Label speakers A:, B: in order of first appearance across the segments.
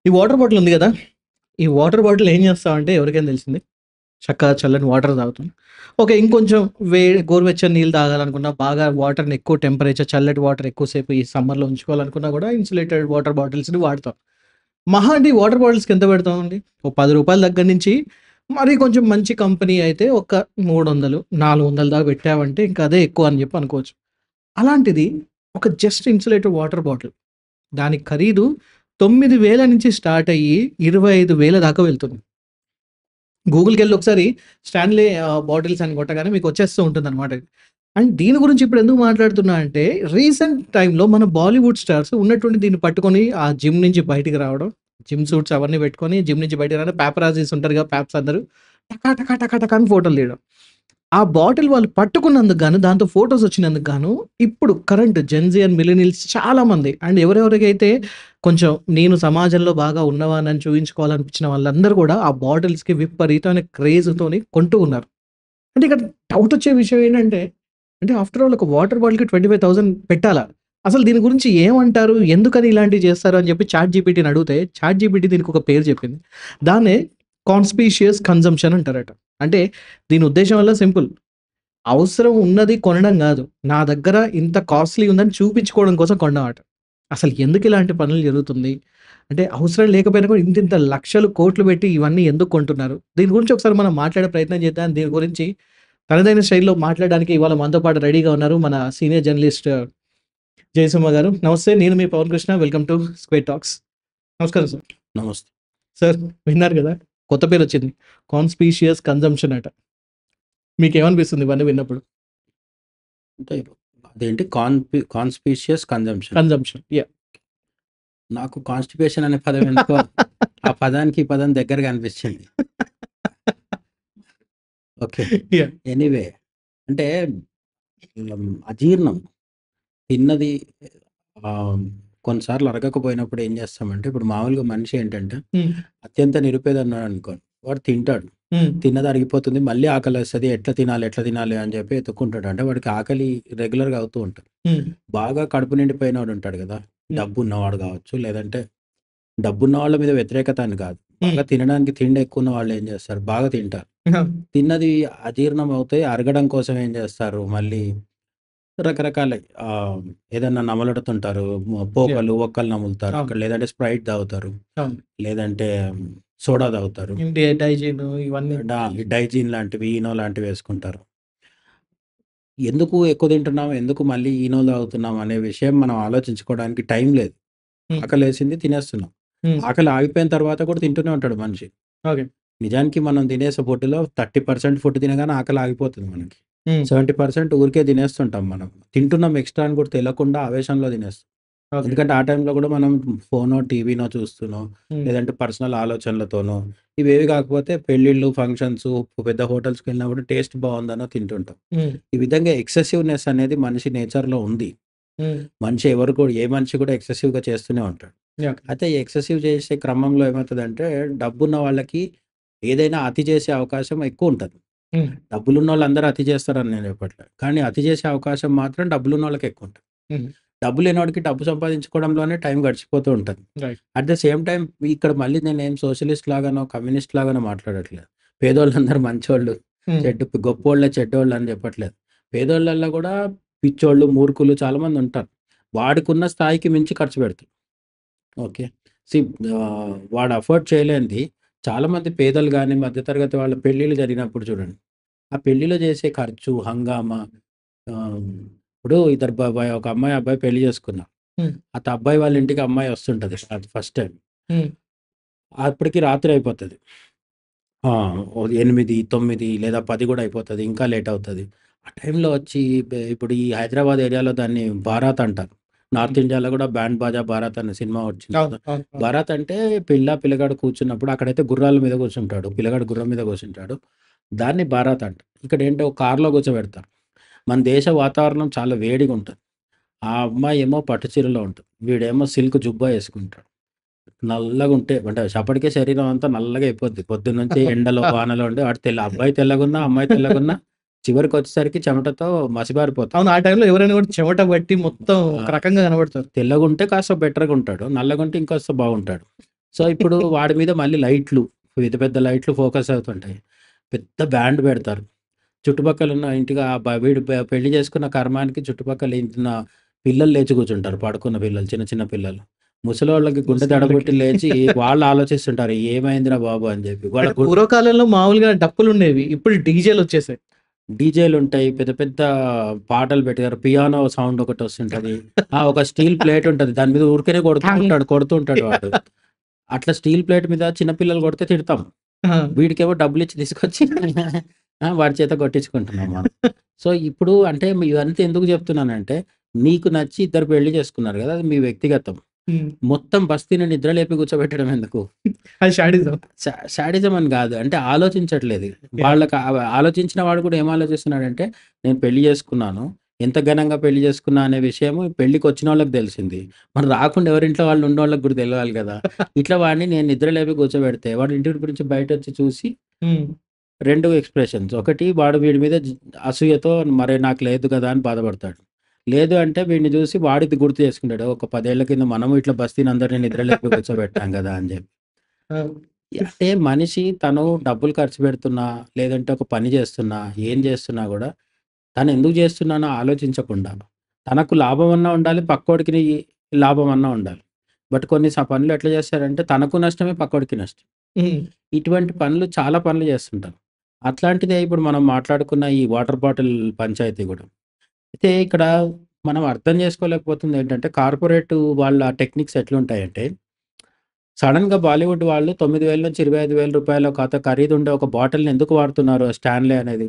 A: ఈ water bottle ఉంది గదా! ఈ వాటర్ బాటిల్ ఏం చేస్తామంటే ఎవరికైనా తెలిసింది. చక్కగా చల్లని వాటర్ తాగుతాం. ఓకే. ఇంకొంచెం గోరువెచ్చని నీళ్ళు తాగాలనుకున్నా, బాగా వాటర్‌ని ఎక్కువ టెంపరేచర్ చల్లటి వాటర్ ఎక్కువసేపు ఈ సమ్మర్‌లో ఉంచుకోవాలనుకున్నా గూడా ఇన్సులేటెడ్ వాటర్ బాటిల్స్‌ని వాడతాం. మహా అంటే ఈ వాటర్ బాటిల్స్‌కి ఎంత పెడతామండి? ఓ రూ. 10 దగ్గర నుంచి మరీ కొంచెం మంచి కంపెనీ అయితే ఒక 300, 400 దాకా పెట్టామంటే ఇంక అదే ఎక్కువ అని చెప్పి అనుకోవచ్చు. అలాంటిది ఒక జస్ట్ ఇన్సులేటెడ్ వాటర్ బాటిల్. దాని ఖరీదు 9,000 నుంచి స్టార్ట్ అయ్యి 25,000 దాకా వెళ్తుంది. గూగుల్‌కెళ్ళి ఒకసారి స్టాన్లీ బాటిల్స్ అని కొట్టగానే మీకొచ్చేస్తూ ఉంటుందనమాట. అండ్ దీని గురించి ఇప్పుడు ఎందుకు మాట్లాడుతున్నా అంటే, రీసెంట్ టైమ్‌లో మన బాలీవుడ్ స్టార్స్ ఉన్నట్టుండి దీన్ని పట్టుకొని ఆ జిమ్ నుంచి బయటికి రావడం, జిమ్ సూట్స్ అవన్నీ పెట్టుకొని జిమ్ నుంచి బయటికి రావడం, పాపరాజీస్ ఉంటారుగా పాప్స్ అందరూ టకా టకా టకా టకా అని ఫోటోలు తీయడం. ఆ బాటిల్ వాళ్ళు పట్టుకున్నందుకు గాను, దాంతో ఫోటోస్ వచ్చినందుకు గాను, ఇప్పుడు కరెంట్ జెన్‌జీ అండ్ మిల్లెనియల్స్ చాలామంది అండ్ ఎవరెవరికైతే కొంచెం నేను సమాజంలో బాగా ఉన్నవాడినని చూయించుకోవాలనిపించిన వాళ్ళందరూ గూడా ఆ బాటిల్స్‌కి విపరీతమైన క్రేజ్‌తోని కొంటూ ఉన్నారు. అంటే ఇక్కడ డౌట్ వచ్చే విషయం ఏంటంటే, అంటే ఆఫ్టర్ ఆల్ ఒక వాటర్ బాటిల్‌కి 25,000 పెట్టాలా? అసలు దీని గురించి ఏమంటారు? ఎందుకని ఇలాంటివి చేస్తారు? అని చెప్పి చాట్ జీపీటీని అడిగితే, చాట్ జీపీటీ దీనికొక పేరు చెప్పింది. దాన్నే కాన్స్పీషియస్ కన్జంప్షన్ అంటారట. అంటే దీని ఉద్దేశ్యం వల్ల సింపుల్. అవసరం ఉన్నది కొనడం గాదు. నా దగ్గర ఇంత కాస్ట్‌లీ ఉందని చూపించుకోవడం కోసం కొనడమట. అసలు ఎందుకు ఇలాంటి పనులు జరుగుతుంది? అంటే అవసరం లేకపోయినా కూడా ఇంతింత లక్షలు, కోట్లు పెట్టి ఇవన్నీ ఎందుకు కొంటున్నారు? దీని గురించి ఒకసారి మనం మాట్లాడే ప్రయత్నం చేద్దాం. దీని గురించి తనదైన శైలిలో మాట్లాడడానికి ఇవాళ మనతో పాటు రెడీగా ఉన్నారు మన సీనియర్ జర్నలిస్ట్ జయసింహ గారు. నమస్తే. నేను మీ Pavan Krishna. Welcome to Square Talks. నమస్కారం సార్.
B: నమస్తే.
A: సార్ విన్నారు గదా! కొత్త పేరొచ్చింది. కాన్స్పీషియస్ కన్జంప్షన్ అట. మీకేమనిపిస్తుంది ఇవన్నీ విన్నప్పుడు?
B: అంటే అదేంటి కాన్స్పీషియస్ కన్జంప్షన్.
A: కన్జంప్షన్. యాహ్!
B: నాకు కాన్‌స్టిపేషన్ అనే పదం ఎందుకో ఆ పదానికి ఈ పదం దగ్గరగా అనిపించింది. ఓకే.
A: యాహ్!
B: ఎనీవే అంటే అజీర్ణం తిన్నది కొన్నిసార్లు అరగకపోయినప్పుడు ఏం చేస్తామంటే, ఇప్పుడు మామూలుగా మనిషి ఏంటంటే
A: హ్మ్.
B: అత్యంత నిరుపేదన్నాడనుకోండి, వాడు తింటాడు.
A: హ్మ్.
B: తిన్నది అరిగిపోతుంది. మళ్ళీ ఆకలేస్తది. ఎట్లా తినాలి, ఎట్లా తినాలి అని చెప్పి ఎతుక్కుంటాడు. అంటే వాడికి ఆకలి రెగ్యులర్‌గా అవుతూ ఉంటది.
A: హ్మ్.
B: బాగా కడుపు నిండిపోయినోడు ఉంటాడు కదా!
A: హ్మ్.
B: డబ్బున్నవాడు కావచ్చు, లేదంటే డబ్బున్న వాళ్ళ మీద వ్యతిరేకత అని కాదు.
A: హ్మ్.
B: బాగా తినడానికి తిండి ఎక్కువున్న వాళ్ళు ఏం చేస్తారు, బాగా తింటారు.
A: ఆ!
B: తిన్నది అజీర్ణం అవుతాయి. అరగడం కోసం ఏం చేస్తారు, మళ్ళీ రకరకాల ఏదన్నా నమలడుతుంటారు.
A: యాహ్!
B: పోకలు, ఒక్కలు నములుతారు.
A: అవును.
B: అక్కడ లేదంటే స్ప్రైట్ తాగుతారు.
A: అవును.
B: లేదంటే సోడా తాగుతారు.
A: డైజీను ఇవన్నీ.
B: డైజిన్ లాంటివి, ఈనో లాంటివి వేసుకుంటారు. ఎందుకు ఎక్కువ తింటున్నాం? ఎందుకు మళ్ళీ ఈనో తాగుతున్నాం అనే విషయం మనం ఆలోచించుకోవడానికి టైం లేదు.
A: హ్మ్.
B: ఆకలేసింది తినేస్తున్నాం.
A: హ్మ్.
B: ఆకలి ఆగిపోయిన తర్వాత కూడా తింటూనే ఉంటాడు మనిషి.
A: ఓకే.
B: నిజానికి మనం తినేసే ఫుడ్‌లో 30% ఫుడ్ తినగానే ఆకలి ఆగిపోతుంది మనకి.
A: హ్మ్.
B: 70% ఊరికే తినేస్తుంటాం మనం. తింటున్నాం ఎక్స్‌ట్రా అని కూడా తెలవకుండా ఆవేశంలో తినేస్తాం.
A: ఓకే.
B: ఎందుకంటే ఆ టైంలో కూడా మనం ఫోనో, టీవీనో చూస్తూనో,
A: హ్మ్.
B: లేదంటే పర్సనల్ ఆలోచనలతోనో, ఇవేవి కాకపోతే పెళ్ళిళ్ళు, ఫంక్షన్స్, పెద్ద హోటల్స్‌కెళ్ళినప్పుడు టేస్ట్ బావుందనో తింటుంటాం.
A: హ్మ్.
B: ఈ విధంగా ఎక్సెసివ్‌నెస్ అనేది మనిషి నేచర్‌లో ఉంది.
A: హ్మ్.
B: మనిషి ఎవరు కూడా ఏ మనిషి కూడా ఎక్సెసివ్‌గా చేస్తూనే ఉంటాడు.
A: ఓకే.
B: అయితే ఈ ఎక్సెసివ్ చేసే క్రమంలో ఏమైతదంటే, డబ్బున్న వాళ్ళకి ఏదైనా అతి చేసే అవకాశం ఎక్కువుంటది.
A: హ్మ్.
B: డబ్బులున్నోళ్ళందరూ అతి చేస్తారని నేను చెప్పట్లే. కానీ అతి చేసే అవకాశం మాత్రం డబ్బులున్నోళ్ళకి ఎక్కువుంటది.
A: హ్మ్.
B: డబ్బు లేనోడికి డబ్బు సంపాదించుకోవడంలోనే టైం గడిచిపోతూ ఉంటది.
A: Right.
B: At the same time ఇక్కడ మళ్ళీ నేనేం సోషలిస్ట్ లాగానో, కమ్యూనిస్ట్ లాగానో మాట్లాడట్లేదు. పేదోళ్ళందరూ మంచోళ్ళు,
A: హ్మ్.
B: గొప్పోళ్ళే చెడ్డోళ్ళు అని చెప్పట్లేదు. పేదోళ్ళల్లో కూడా పిచ్చోళ్ళు, మూర్ఖులు చాలామందుంటారు. వాడికున్న స్థాయికి మించి ఖర్చు పెడతారు. ఓకే. సీ వాడు అఫోర్డ్ చేయలేనిది చాలామంది పేదలు గాని, మధ్య తరగతి వాళ్ళ పెళ్ళిళ్ళు జరిగినప్పుడు చూడండి. ఆ పెళ్ళిలో చేసే ఖర్చు, హంగామా ఆహ్, ఇప్పుడు ఇద్దరు ఒక అమ్మాయి, అబ్బాయి పెళ్లి చేసుకున్నారు.
A: హ్మ్.
B: అబ్బాయి వాళ్ళ ఇంటికి అమ్మాయి వస్తుంటది. అది ఫస్ట్ టైమ్.
A: హ్మ్.
B: అప్పటికి రాత్రి అయిపోతది. ఆ! ఓ 8, 9 లేదా 10 కూడా అయిపోతది. ఇంకా లేట్ అవుతది. ఆ టైంలో వచ్చి ఇప్పుడు ఈ హైదరాబాద్ ఏరియాలో దాన్ని బారాత్ అంటారు.
A: హ్మ్.
B: నార్త్ ఇండియాలో కూడా బ్యాండ్ బాజా బారాత్ అనే సినిమా వచ్చింది
A: అవును.
B: కదా!
A: అవును. అవును.
B: బారాత్ అంటే పిల్లగాడు కూర్చున్నప్పుడు అక్కడైతే గుర్రాల మీద కూర్చుంటాడు. పిల్లగాడు గుర్రం మీద కూర్చుంటాడు. దాన్ని బారాత్ అంటారు. ఇక్కడేంటో కార్‌లో కూర్చోబెడతారు. మన దేశ వాతావరణం చాలా వేడిగుంటది. ఆ అమ్మాయి ఏమో పట్టు చీరలో ఉంటది. వీడేమో సిల్క్ జుబ్బా యేసుకుంటాడు. నల్లగుంటే అంటే అప్పటికే శరీరం అంతా నల్లగా అయిపోద్ది. పొద్దున్నుంచి ఎండలో, వానలో ఉండి వాడు అబ్బాయి తెల్లగున్నా, అమ్మాయి తెల్లగున్నా చివరికొచ్చేసరికి చెమటతో మసిబారిపోతారు.
A: అవును. ఆ టైంలో ఎవరైనా కూడా చెమట పట్టి మొత్తం ఒక
B: ఆ!
A: రకంగా కనబడతారు.
B: తెల్లగుంటే కాస్త బెటర్‌గా ఉంటాడు. నల్లగుంటే ఇంకాస్త బాగుంటాడు. సో, ఇప్పుడు వాడి మీద మళ్ళీ లైట్లు, పెద్ద పెద్ద లైట్లు ఫోకస్ అవుతుంటాయి. పెద్ద బ్యాండ్ పెడతారు. చుట్టుపక్కలున్న ఇంటికి వీడు పెళ్లి చేసుకున్న కర్మానికి చుట్టుపక్కల ఇంటున్న పిల్లలు లేచి కూర్చుంటారు. పడుకున్న పిల్లలు, చిన్న చిన్న పిల్లలు. ముసలోళ్ళకి గుండె
A: ముసలోళ్ళకి.
B: దడబుట్టి లేచి వాళ్ళు ఆలోచిస్తుంటారు. ఏమైందిరా బాబు అని చెప్పి. వాళ్ళ
A: అంటే పూర్వకాలంలో మామూలుగా డప్పులుండేవి. ఇప్పుడు డీజేలొచ్చేసాయి.
B: డీజేలుంటాయి. పెద్ద పెద్ద పాటలు పెట్టారు. పియానో సౌండ్ ఒకటొస్తుంటది. ఒక స్టీల్ ప్లేట్ ఉంటది. దాని మీద ఊరికనే కొడుతూ ఉంటాడు వాడు. అట్లా స్టీల్ ప్లేట్ మీద చిన్న పిల్లలు కొడితే తిడతాం.
A: ఆ!
B: వీడికేమో డబ్బులిచ్చి తీసుకొచ్చి వాడి చేత కొట్టించుకుంటున్నాం మనం. సో, ఇప్పుడు అంటే ఇదంతా ఎందుకు చెప్తున్నానంటే, నీకు నచ్చి ఇద్దరు పెళ్లి చేసుకున్నారు గదా! అది మీ వ్యక్తిగతం.
A: హ్మ్.
B: మొత్తం బస్తీని నిద్ర లేపి కూర్చోబెట్టడం ఎందుకు?
A: అది శాడిజం.
B: శాడిజం అని గాదు. అంటే ఆలోచించట్లేదు. వాళ్ళకి ఆలోచించిన వాడు కూడా ఏం ఆలోచిస్తున్నాడంటే, నేను పెళ్లి చేసుకున్నాను. ఎంత ఘనంగా పెళ్లి చేసుకున్నా అనే విషయము పెళ్ళికొచ్చినోళ్ళకి తెలిసింది. మరి రాకుండా ఎవరింట్లో వాళ్ళు ఉన్నోళ్ళకి కూడా తెలవాలి గదా! ఇట్లా వాడిని నేను నిద్ర లేపి కూర్చోబెడితే, వాడు ఇంటి గురించి బయటొచ్చి చూసి
A: హ్మ్.
B: 2 ఎక్స్‌ప్రెషన్స్. ఒకటి వాడు వీడి మీద అసూయతో మరే నాకు లేదు కదా! అని బాధపడతాడు. లేదు అంటే వీడిని చూసి వాడిది గుర్తు చేసుకుంటాడు. ఒక 10 ఏళ్ల కింద మనము ఇట్లా బస్తీని అందరిని నిద్ర లేపి కూర్చోబెట్టాం గదా! అని చెప్పి.
A: ఆ!
B: అంటే మనిషి తను డబ్బులు ఖర్చు పెడుతున్నా, లేదంటే ఒక పని చేస్తున్నా, ఏం చేస్తున్నా గూడా తను ఎందుకు చేస్తున్నానో ఆలోచించకుండా, తనకు లాభమన్నా ఉండాలి, పక్కోడికి లాభమన్నా ఉండాలి. బట్ కొన్ని పనులు ఎట్లా చేస్తారంటే తనకు నష్టమే, పక్కోడికి నష్టం.
A: హ్మ్.
B: ఇటువంటి పనులు చాలా పనులు చేస్తుంటారు. అట్లాంటిదే ఇప్పుడు మనం మాట్లాడుకున్న ఈ వాటర్ బాటిల్ పంచాయతీ గూడా. అయితే ఇక్కడ మనం అర్థం చేసుకోలేకపోతుంది ఏంటంటే, కార్పొరేట్ వాళ్ళ టెక్నిక్స్ ఎట్లుంటాయంటే, సడెన్‌గా బాలీవుడ్ వాళ్ళు 9,000-25,000 ఖరీదుండే ఒక బాటిల్‌ని ఎందుకు వాడుతున్నారు స్టాన్లే అనేది?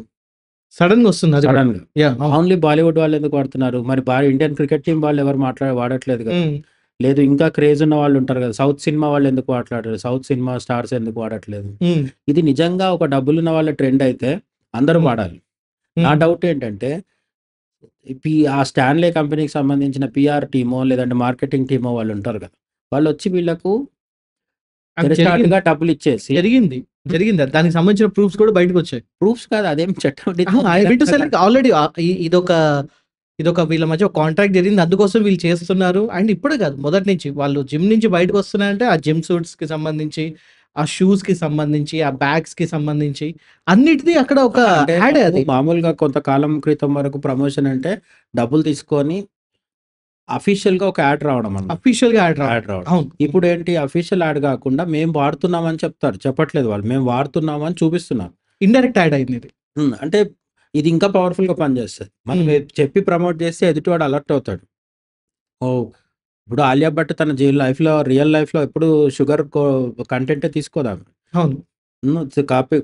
A: సడెన్‌గా వస్తుంది అది కూడా.
B: సడెన్‌గా.
A: యాహ్! అవును.
B: ఓన్లీ బాలీవుడ్ వాళ్ళు ఎందుకు వాడుతున్నారు? మరి ఇండియన్ క్రికెట్ టీమ్ వాళ్ళు ఎవరు వాడట్లేదు కదా!
A: హ్మ్.
B: లేదు ఇంకా క్రేజ్ ఉన్న వాళ్ళు ఉంటారు కదా! సౌత్ సినిమా వాళ్ళు ఎందుకు వాడట్లేదు? సౌత్ సినిమా స్టార్స్ ఎందుకు వాడట్లేదు?
A: హ్మ్.
B: ఇది నిజంగా ఒక డబ్బులున్న వాళ్ళ ట్రెండ్ అయితే అందరూ
A: హ్మ్.
B: వాడాలి. నా
A: హ్మ్.
B: డౌట్ ఏంటంటే ఆ స్టాన్లే కంపెనీకి సంబంధించిన పీఆర్ టీమో, లేదంటే మార్కెటింగ్ టీమో వాళ్ళు ఉంటారు కదా! వాళ్ళొచ్చి వీళ్ళకు
A: అది జరిగింది.
B: తెరచాటుగా డబ్బులిచ్చేసి
A: జరిగింది. జరిగింది. దానికి సంబంధించిన ప్రూఫ్స్ కూడా బయటకొచ్చాయి.
B: ప్రూఫ్స్ కాదు అదేం చట్టం
A: అహా! ఐ మీన్ టు సే
B: కాదు.
A: లైక్ ఆల్రెడీ ఇదొక వీళ్ళ మధ్య ఒక కాంట్రాక్ట్ జరిగింది. అందుకోసం వీళ్ళు చేస్తున్నారు. అండ్ ఇప్పుడే కాదు మొదటి నుంచి వాళ్ళు జిమ్ నుంచి బయటకొస్తున్నారంటే ఆ జిమ్ సూట్స్‌కి సంబంధించి, ఆ షూస్‌కి సంబంధించి, ఆ బ్యాగ్స్‌కి సంబంధించి అన్నిటిది అక్కడ ఒక
B: అంటే
A: యాడే అది.
B: మామూలుగా కొంతకాలం క్రితం వరకు ప్రమోషన్ అంటే డబ్బులు తీసుకొని అఫీషియల్‌గా ఒక యాడ్ రావడం అన్నమాట.
A: అఫీషియల్‌గా యాడ్ రావడం.
B: యాడ్ రావడం.
A: అవును.
B: ఇప్పుడేంటి అఫీషియల్ యాడ్ గాకుండా మేము వాడుతున్నామని చెప్తారు. చెప్పట్లేదు వాళ్ళు. మేము వాడుతున్నాము అని చూపిస్తున్నారు.
A: ఇండైరెక్ట్ యాడ్ అయింది ఇది.
B: అంటే ఇది ఇంకా పవర్‌ఫుల్‌గా పనిచేస్తది. మనం
A: హ్మ్.
B: చెప్పి ప్రమోట్ చేస్తే ఎదుటివాడు అలర్ట్ అవుతాడు. ఓహ్! ఇప్పుడు 'ఆలియా భట్' తన రియల్ లైఫ్‌లో ఎప్పుడు షుగర్ కంటెంటే తీసుకోదామె.
A: అవును.
B: హ్మ్. Copy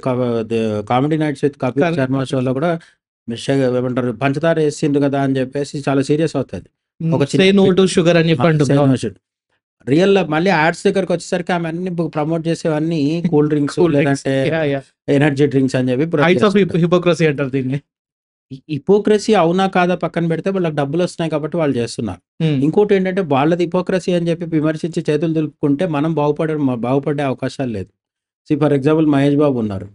B: the 'comedy nights with Kapil Sharma'
A: correct.
B: షోలో కూడా ఏమంటారు పంచదార ఏసిండ్రు కదా! అని చెప్పేసి చాలా సీరియస్ అవుతది.
A: హ్మ్.
B: ఒక
A: సే
B: చిన్న
A: నో టు షుగర్ అని చెప్పి అంటుంది.
B: సేమ్
A: అవును.
B: షిట్. మళ్ళీ యాడ్స్ దగ్గరకొచ్చేసరికి ఆమె అన్ని ప్రమోట్ చేసేవన్నీ కూల్ డ్రింక్స్
A: కూల్ డ్రింక్స్.
B: లేదంటే
A: యాహ్! యాహ్!
B: ఎనర్జీ డ్రింక్స్ అని చెప్పి
A: హైట్స్ ఆఫ్
B: చేస్తుంటది.
A: హిపోక్రసీ అంటారు దీన్ని.
B: హిపోక్రసీ అవునా కాదా పక్కన పెడితే వాళ్ళకి డబ్బులొస్తున్నాయి కాబట్టి వాళ్ళు చేస్తున్నారు.
A: హ్మ్.
B: ఇంకోటేంటంటే వాళ్ళది హిపోక్రసీ అని చెప్పి విమర్శించి చేతులు దులుపుకుంటే మనం బాగుపడే అవకాశాలు లేదు. ఫర్ ఎగ్జాంపుల్ 'మహేష్ బాబు' ఉన్నారు.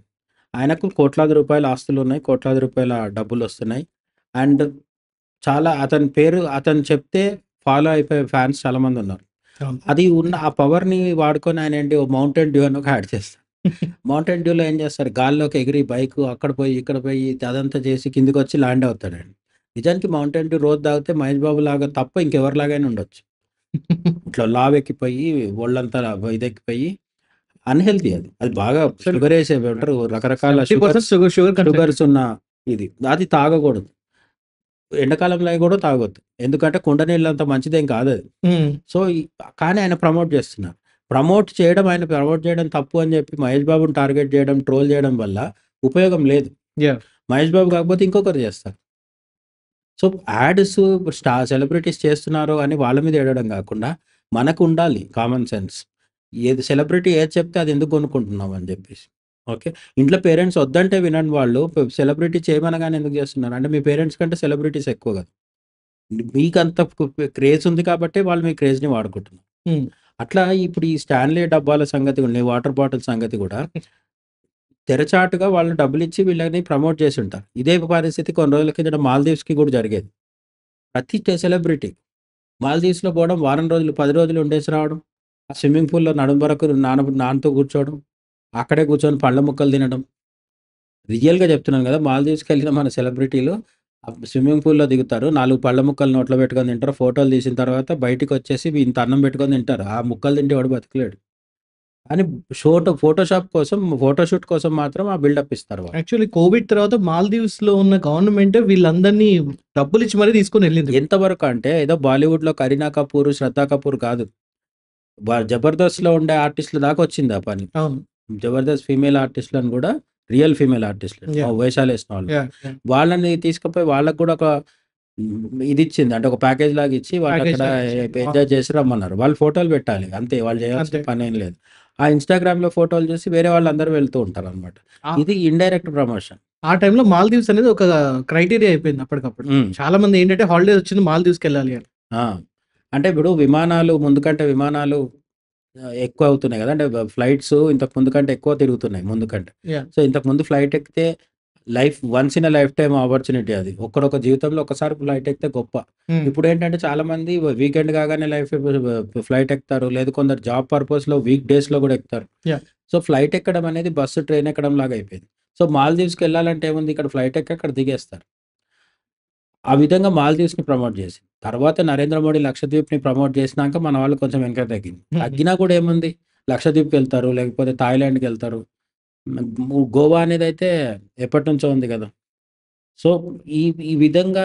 B: ఆయనకు కోట్లాది రూపాయల ఆస్తులున్నాయి. కోట్లాది రూపాయల డబ్బులొస్తున్నాయి. అండ్ చాలా అతను చెప్తే ఫాలో అయిపోయే ఫ్యాన్స్ చాలా మందున్నారు.
A: అవును.
B: అది ఉన్న ఆ పవర్‌ని వాడుకొని ఆయనేంటి ఓ 'మౌంటైన్ డ్యూ' అని ఒక యాడ్ చేస్తాడు. 'మౌంటైన్ డ్యూలో' ఏం చేస్తారు గాల్లోకి ఎగిరి బైకు అక్కడ పోయి, ఇక్కడ పోయి అదంతా చేసి కిందకొచ్చి ల్యాండ్ అవుతాడండి. నిజానికి 'మౌంటైన్ డ్యూ' రోజు తాగితే మహేష్ బాబు లాగా తప్ప ఇంకెవరిలాగైనా ఉండొచ్చు. ఇట్లా లావెక్కిపోయి ఒళ్ళంతా ఇదెక్కిపోయి అన్‌హెల్తీ అది. అది బాగా
A: అసలు
B: షుగరేసి ఏమంటారు రకరకాల
A: 70% షుగర్ కంటెంట్.
B: షుగర్స్ ఉన్న ఇది. అది తాగకూడదు. ఎండాకాలంలో అయి కూడా తాగొద్దు. ఎందుకంటే కుండ నీళ్ళు అంత మంచిదేం కాదది.
A: హ్మ్.
B: సో, కానీ ఆయన ప్రమోట్ చేస్తున్నారు. ఆయన ప్రమోట్ చేయడం తప్పు అని చెప్పి మహేష్ బాబుని టార్గెట్ చేయడం, ట్రోల్ చేయడం వల్ల ఉపయోగం లేదు.
A: యాహ్!
B: మహేష్ బాబు కాకపోతే ఇంకొకరు చేస్తారు. సో, యాడ్స్ సెలబ్రిటీస్ చేస్తున్నారు అని వాళ్ళ మీద ఏడవడం కాకుండా, మనకుండాలి కామన్ సెన్స్. సెలబ్రిటీ ఏది చెప్తే అది ఎందుకు కొనుక్కుంటున్నాం అని చెప్పేసి. ఓకే. ఇంట్లో పేరెంట్స్ వద్దంటే వినని వాళ్ళు సెలబ్రిటీ చేయమనగానే ఎందుకు చేస్తున్నారు? అంటే మీ పేరెంట్స్ కంటే సెలబ్రిటీస్ ఎక్కువ కదా! మీకంత క్రేజ్ ఉంది కాబట్టే వాళ్ళు మీ క్రేజ్‌ని వాడుకుంటున్నారు.
A: హ్మ్.
B: అట్లా ఇప్పుడు ఈ స్టాన్లీ డబ్బాల సంగతి కూడా, ఈ వాటర్ బాటిల్ సంగతి కూడా తెరచాటుగా వాళ్ళు డబ్బులిచ్చి వీళ్ళని ప్రమోట్ చేసుంటారు. ఇదే పరిస్థితి కొన్ని రోజుల కిందట మాల్దీవ్స్‌కి కూడా జరిగేది. ప్రతి సెలబ్రిటీ మాల్దీవ్స్‌లో పోవడం, వారం రోజులు, 10 రోజులు ఉండేసి రావడం. ఆ స్విమ్మింగ్ పూల్‌లో నడుం వరకు నాన్నతో కూర్చోవడం, అక్కడే కూర్చొని పళ్ళ ముక్కలు తినడం. రియల్‌గా చెప్తున్నాను గదా! మాల్దీవ్స్‌కెళ్ళిన మన సెలబ్రిటీలు స్విమ్మింగ్ పూల్‌లో దిగుతారు. 4 పళ్ళ ముక్కలు నోట్లో పెట్టుకొని తింటారు. ఫోటోలు తీసిన తర్వాత బయటికొచ్చేసి ఇంత అన్నం పెట్టుకొని తింటారు. ఆ ముక్కలు తింటే ఎవడు బతకలేడు. కానీ ఫోటోషాప్ కోసం, ఫోటోషూట్ కోసం మాత్రం ఆ బిల్డప్ ఇస్తారు వాళ్ళు.
A: యాక్చువల్లీ కోవిడ్ తర్వాత మాల్దీవ్స్‌లో ఉన్న గవర్నమెంటే వీళ్ళందరినీ డబ్బులిచ్చి మరీ తీసుకొనెళ్ళింది.
B: ఎంతవరకు అంటే ఏదో బాలీవుడ్‌లో కరీనా కపూర్, శ్రద్ధా కపూర్ కాదు. 'జబర్దస్త్‌లో' ఉండే ఆర్టిస్ట్‌ల దాకా వచ్చింది ఆ పని.
A: అవును.
B: 'జబర్దస్త్' ఫీమేల్ ఆర్టిస్ట్‌లను గూడా రియల్ ఫీమేల్ ఆర్టిస్ట్‌లు
A: యాహ్!
B: వేషాలేసిన వాళ్ళు.
A: యాహ్! యాహ్!
B: వాళ్ళని తీసుకుపోయి వాళ్ళకి గూడా ఒక ఇదిచ్చింది. అంటే ఒక ప్యాకేజ్ లాగా ఇచ్చి
A: ప్యాకేజ్
B: వాళ్ళక్కడ
A: లాగా ఇచ్చింది.
B: ఎంజాయ్ చేసి రమ్మన్నారు. వాళ్ళు ఫోటోలు పెట్టాలి. అంతే. వాళ్ళు చేయాల్సిన
A: అంతే.
B: పనేం లేదు. ఆ ఇన్‌స్టాగ్రామ్‌లో ఫోటోలు చూసి వేరే వాళ్ళందరూ వెళ్తూ ఉంటారనమాట.
A: ఆ
B: ఇది ఇండైరెక్ట్ ప్రమోషన్.
A: ఆ టైంలో మాల్దీవ్స్ అనేది ఒక క్రైటీరియా అయిపోయింది అప్పటికప్పుడు.
B: హ్మ్.
A: చాలా మంది ఏంటంటే హాలిడేస్ వచ్చింది మాల్దీవ్స్‌కెళ్ళాలి అని.
B: ఆ! అంటే ఇప్పుడు ముందు కంటే విమానాలు ఎక్కువ అవుతున్నాయి గదా! అంటే ఫ్లైట్స్ ఇంతకు ముందు కంటే ఎక్కువ తిరుగుతున్నాయి ముందు కంటే.
A: యాహ్!
B: సో, ఇంతకుముందు ఫ్లైట్ ఎక్కితే once in a life time opportunity అది. ఒక్కడొక జీవితంలో ఒక్కసారి ఫ్లైట్ ఎక్కితే గొప్ప.
A: హ్మ్.
B: ఇప్పుడేంటంటే చాలామంది వీకెండ్ కాగానే ఫ్లైట్ ఎక్కుతారు. లేదు కొందరు జాబ్ పర్పస్‌లో వీక్ డేస్‌లో గూడా ఎక్కుతారు.
A: యాహ్!
B: సో, ఫ్లైట్ ఎక్కడం అనేది బస్సు, ట్రైన్ ఎక్కడం లాగా అయిపోయింది. సో, మాల్దీవ్స్‌కెళ్ళాలంటే ఏముంది ఇక్కడ ఫ్లైట్ ఎక్కి అక్కడ దిగేస్తారు. ఆ విధంగా మాల్దీవ్స్‌ని ప్రమోట్ జేసింది. తర్వాత నరేంద్ర మోడీ లక్షద్వీప్‌ని ప్రమోట్ జేసినాక మన వాళ్ళు కొంచెం వెనక్కి తగ్గింది.
A: హుహు.
B: తగ్గినా కూడా ఏముంది లక్షద్వీప్‌కెళ్తారు, లేకపోతే థాయిలాండ్‌కెళ్తారు. గోవా అనేదైతే ఎప్పటినుంచో ఉంది గదా! సో, ఈ ఈ విధంగా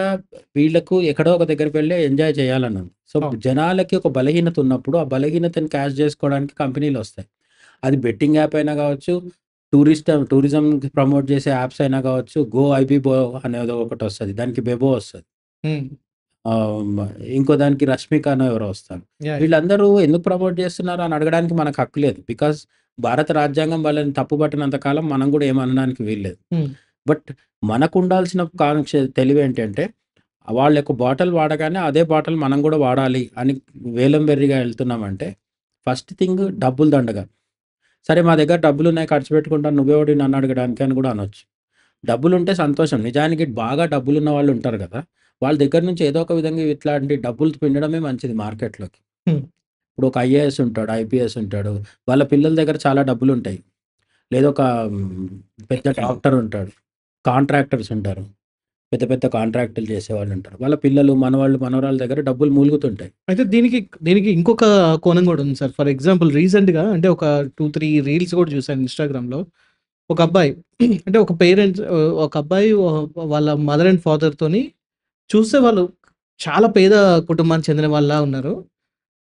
B: వీళ్ళకు ఎక్కడో ఒక దగ్గరికి వెళ్లి ఎంజాయ్ చేయాలనుంది. సో,
A: అవును.
B: జనాలకి ఒక బలహీనత ఉన్నప్పుడు, ఆ బలహీనతని క్యాష్ జేసుకోవడానికి కంపెనీలొస్తాయి. అది బెట్టింగ్ యాప్ అయినా గావచ్చు, టూరిజంకి ప్రమోట్ చేసే యాప్స్ అయినా గావచ్చు, ఐబిబో అనేది ఒకటొస్తది. దానికి బెబో వస్తది.
A: హ్మ్.
B: ఇంకో దానికి 'రష్మికనో' ఎవరో వస్తారు.
A: యాహ్!
B: వీళ్ళందరూ ఎందుకు ప్రమోట్ చేస్తున్నారు అని అడగడానికి మనకు హక్కు లేదు. బికాజ్ భారత రాజ్యాంగం వాళ్ళని తప్పుపట్టనంత కాలం మనం గూడా ఏమనడానికి వీల్లేదు.
A: హ్మ్.
B: బట్ మనకుండాల్సిన తెలివేంటంటే వాళ్ళ యొక్క బాటిల్ వాడగానే అదే బాటిల్ మనం గూడా వాడాలి అని వేలం వెర్రిగా ఎళ్తున్నామంటే ఫస్ట్ థింగ్ డబ్బులు దండగ. సరే మా దగ్గర డబ్బులున్నాయి ఖర్చు పెట్టుకుంటాను నువ్వెవడివి నన్ను అడగడానికి అని గూడా అనొచ్చు. డబ్బులుంటే సంతోషం. నిజానికి బాగా డబ్బులున్న వాళ్ళుంటారు గదా! వాళ్ళ దగ్గర నుంచి ఏదో ఒక విధంగా ఇట్లాంటి డబ్బులు పిండడమే మంచిది మార్కెట్‌లోకి.
A: హ్మ్.
B: ఇప్పుడు ఒక ఐఏఎస్ ఉంటాడు, ఐపీఎస్ ఉంటాడు. వాళ్ళ పిల్లల దగ్గర చాలా డబ్బులుంటాయి. లేదా ఒక పెద్ద డాక్టర్ ఉంటాడు. కాంట్రాక్టర్స్ ఉంటారు. పెద్ద పెద్ద కాంట్రాక్టులు చేసేవాళ్ళుంటారు. వాళ్ళ పిల్లలు, మనవాళ్ళు, మనవరాళ్ళ దగ్గర డబ్బులు మూలుగుతుంటాయి.
A: అయితే దీనికి ఇంకొక కోణం గూడా ఉంది సార్. ఫర్ ఎగ్జాంపుల్ రీసెంట్‌గా అంటే ఒక 2, 3 రీల్స్ గూడా చూసాను ఇన్‌స్టాగ్రామ్‌లో. ఒక అబ్బాయి అంటే ఒక పేరెంట్స్ ఒక అబ్బాయి వాళ్ళ మదర్ అండ్ ఫాదర్‌తోని చూస్తే వాళ్ళు చాలా పేద కుటుంబానికి చెందిన వాళ్ళలా ఉన్నారు.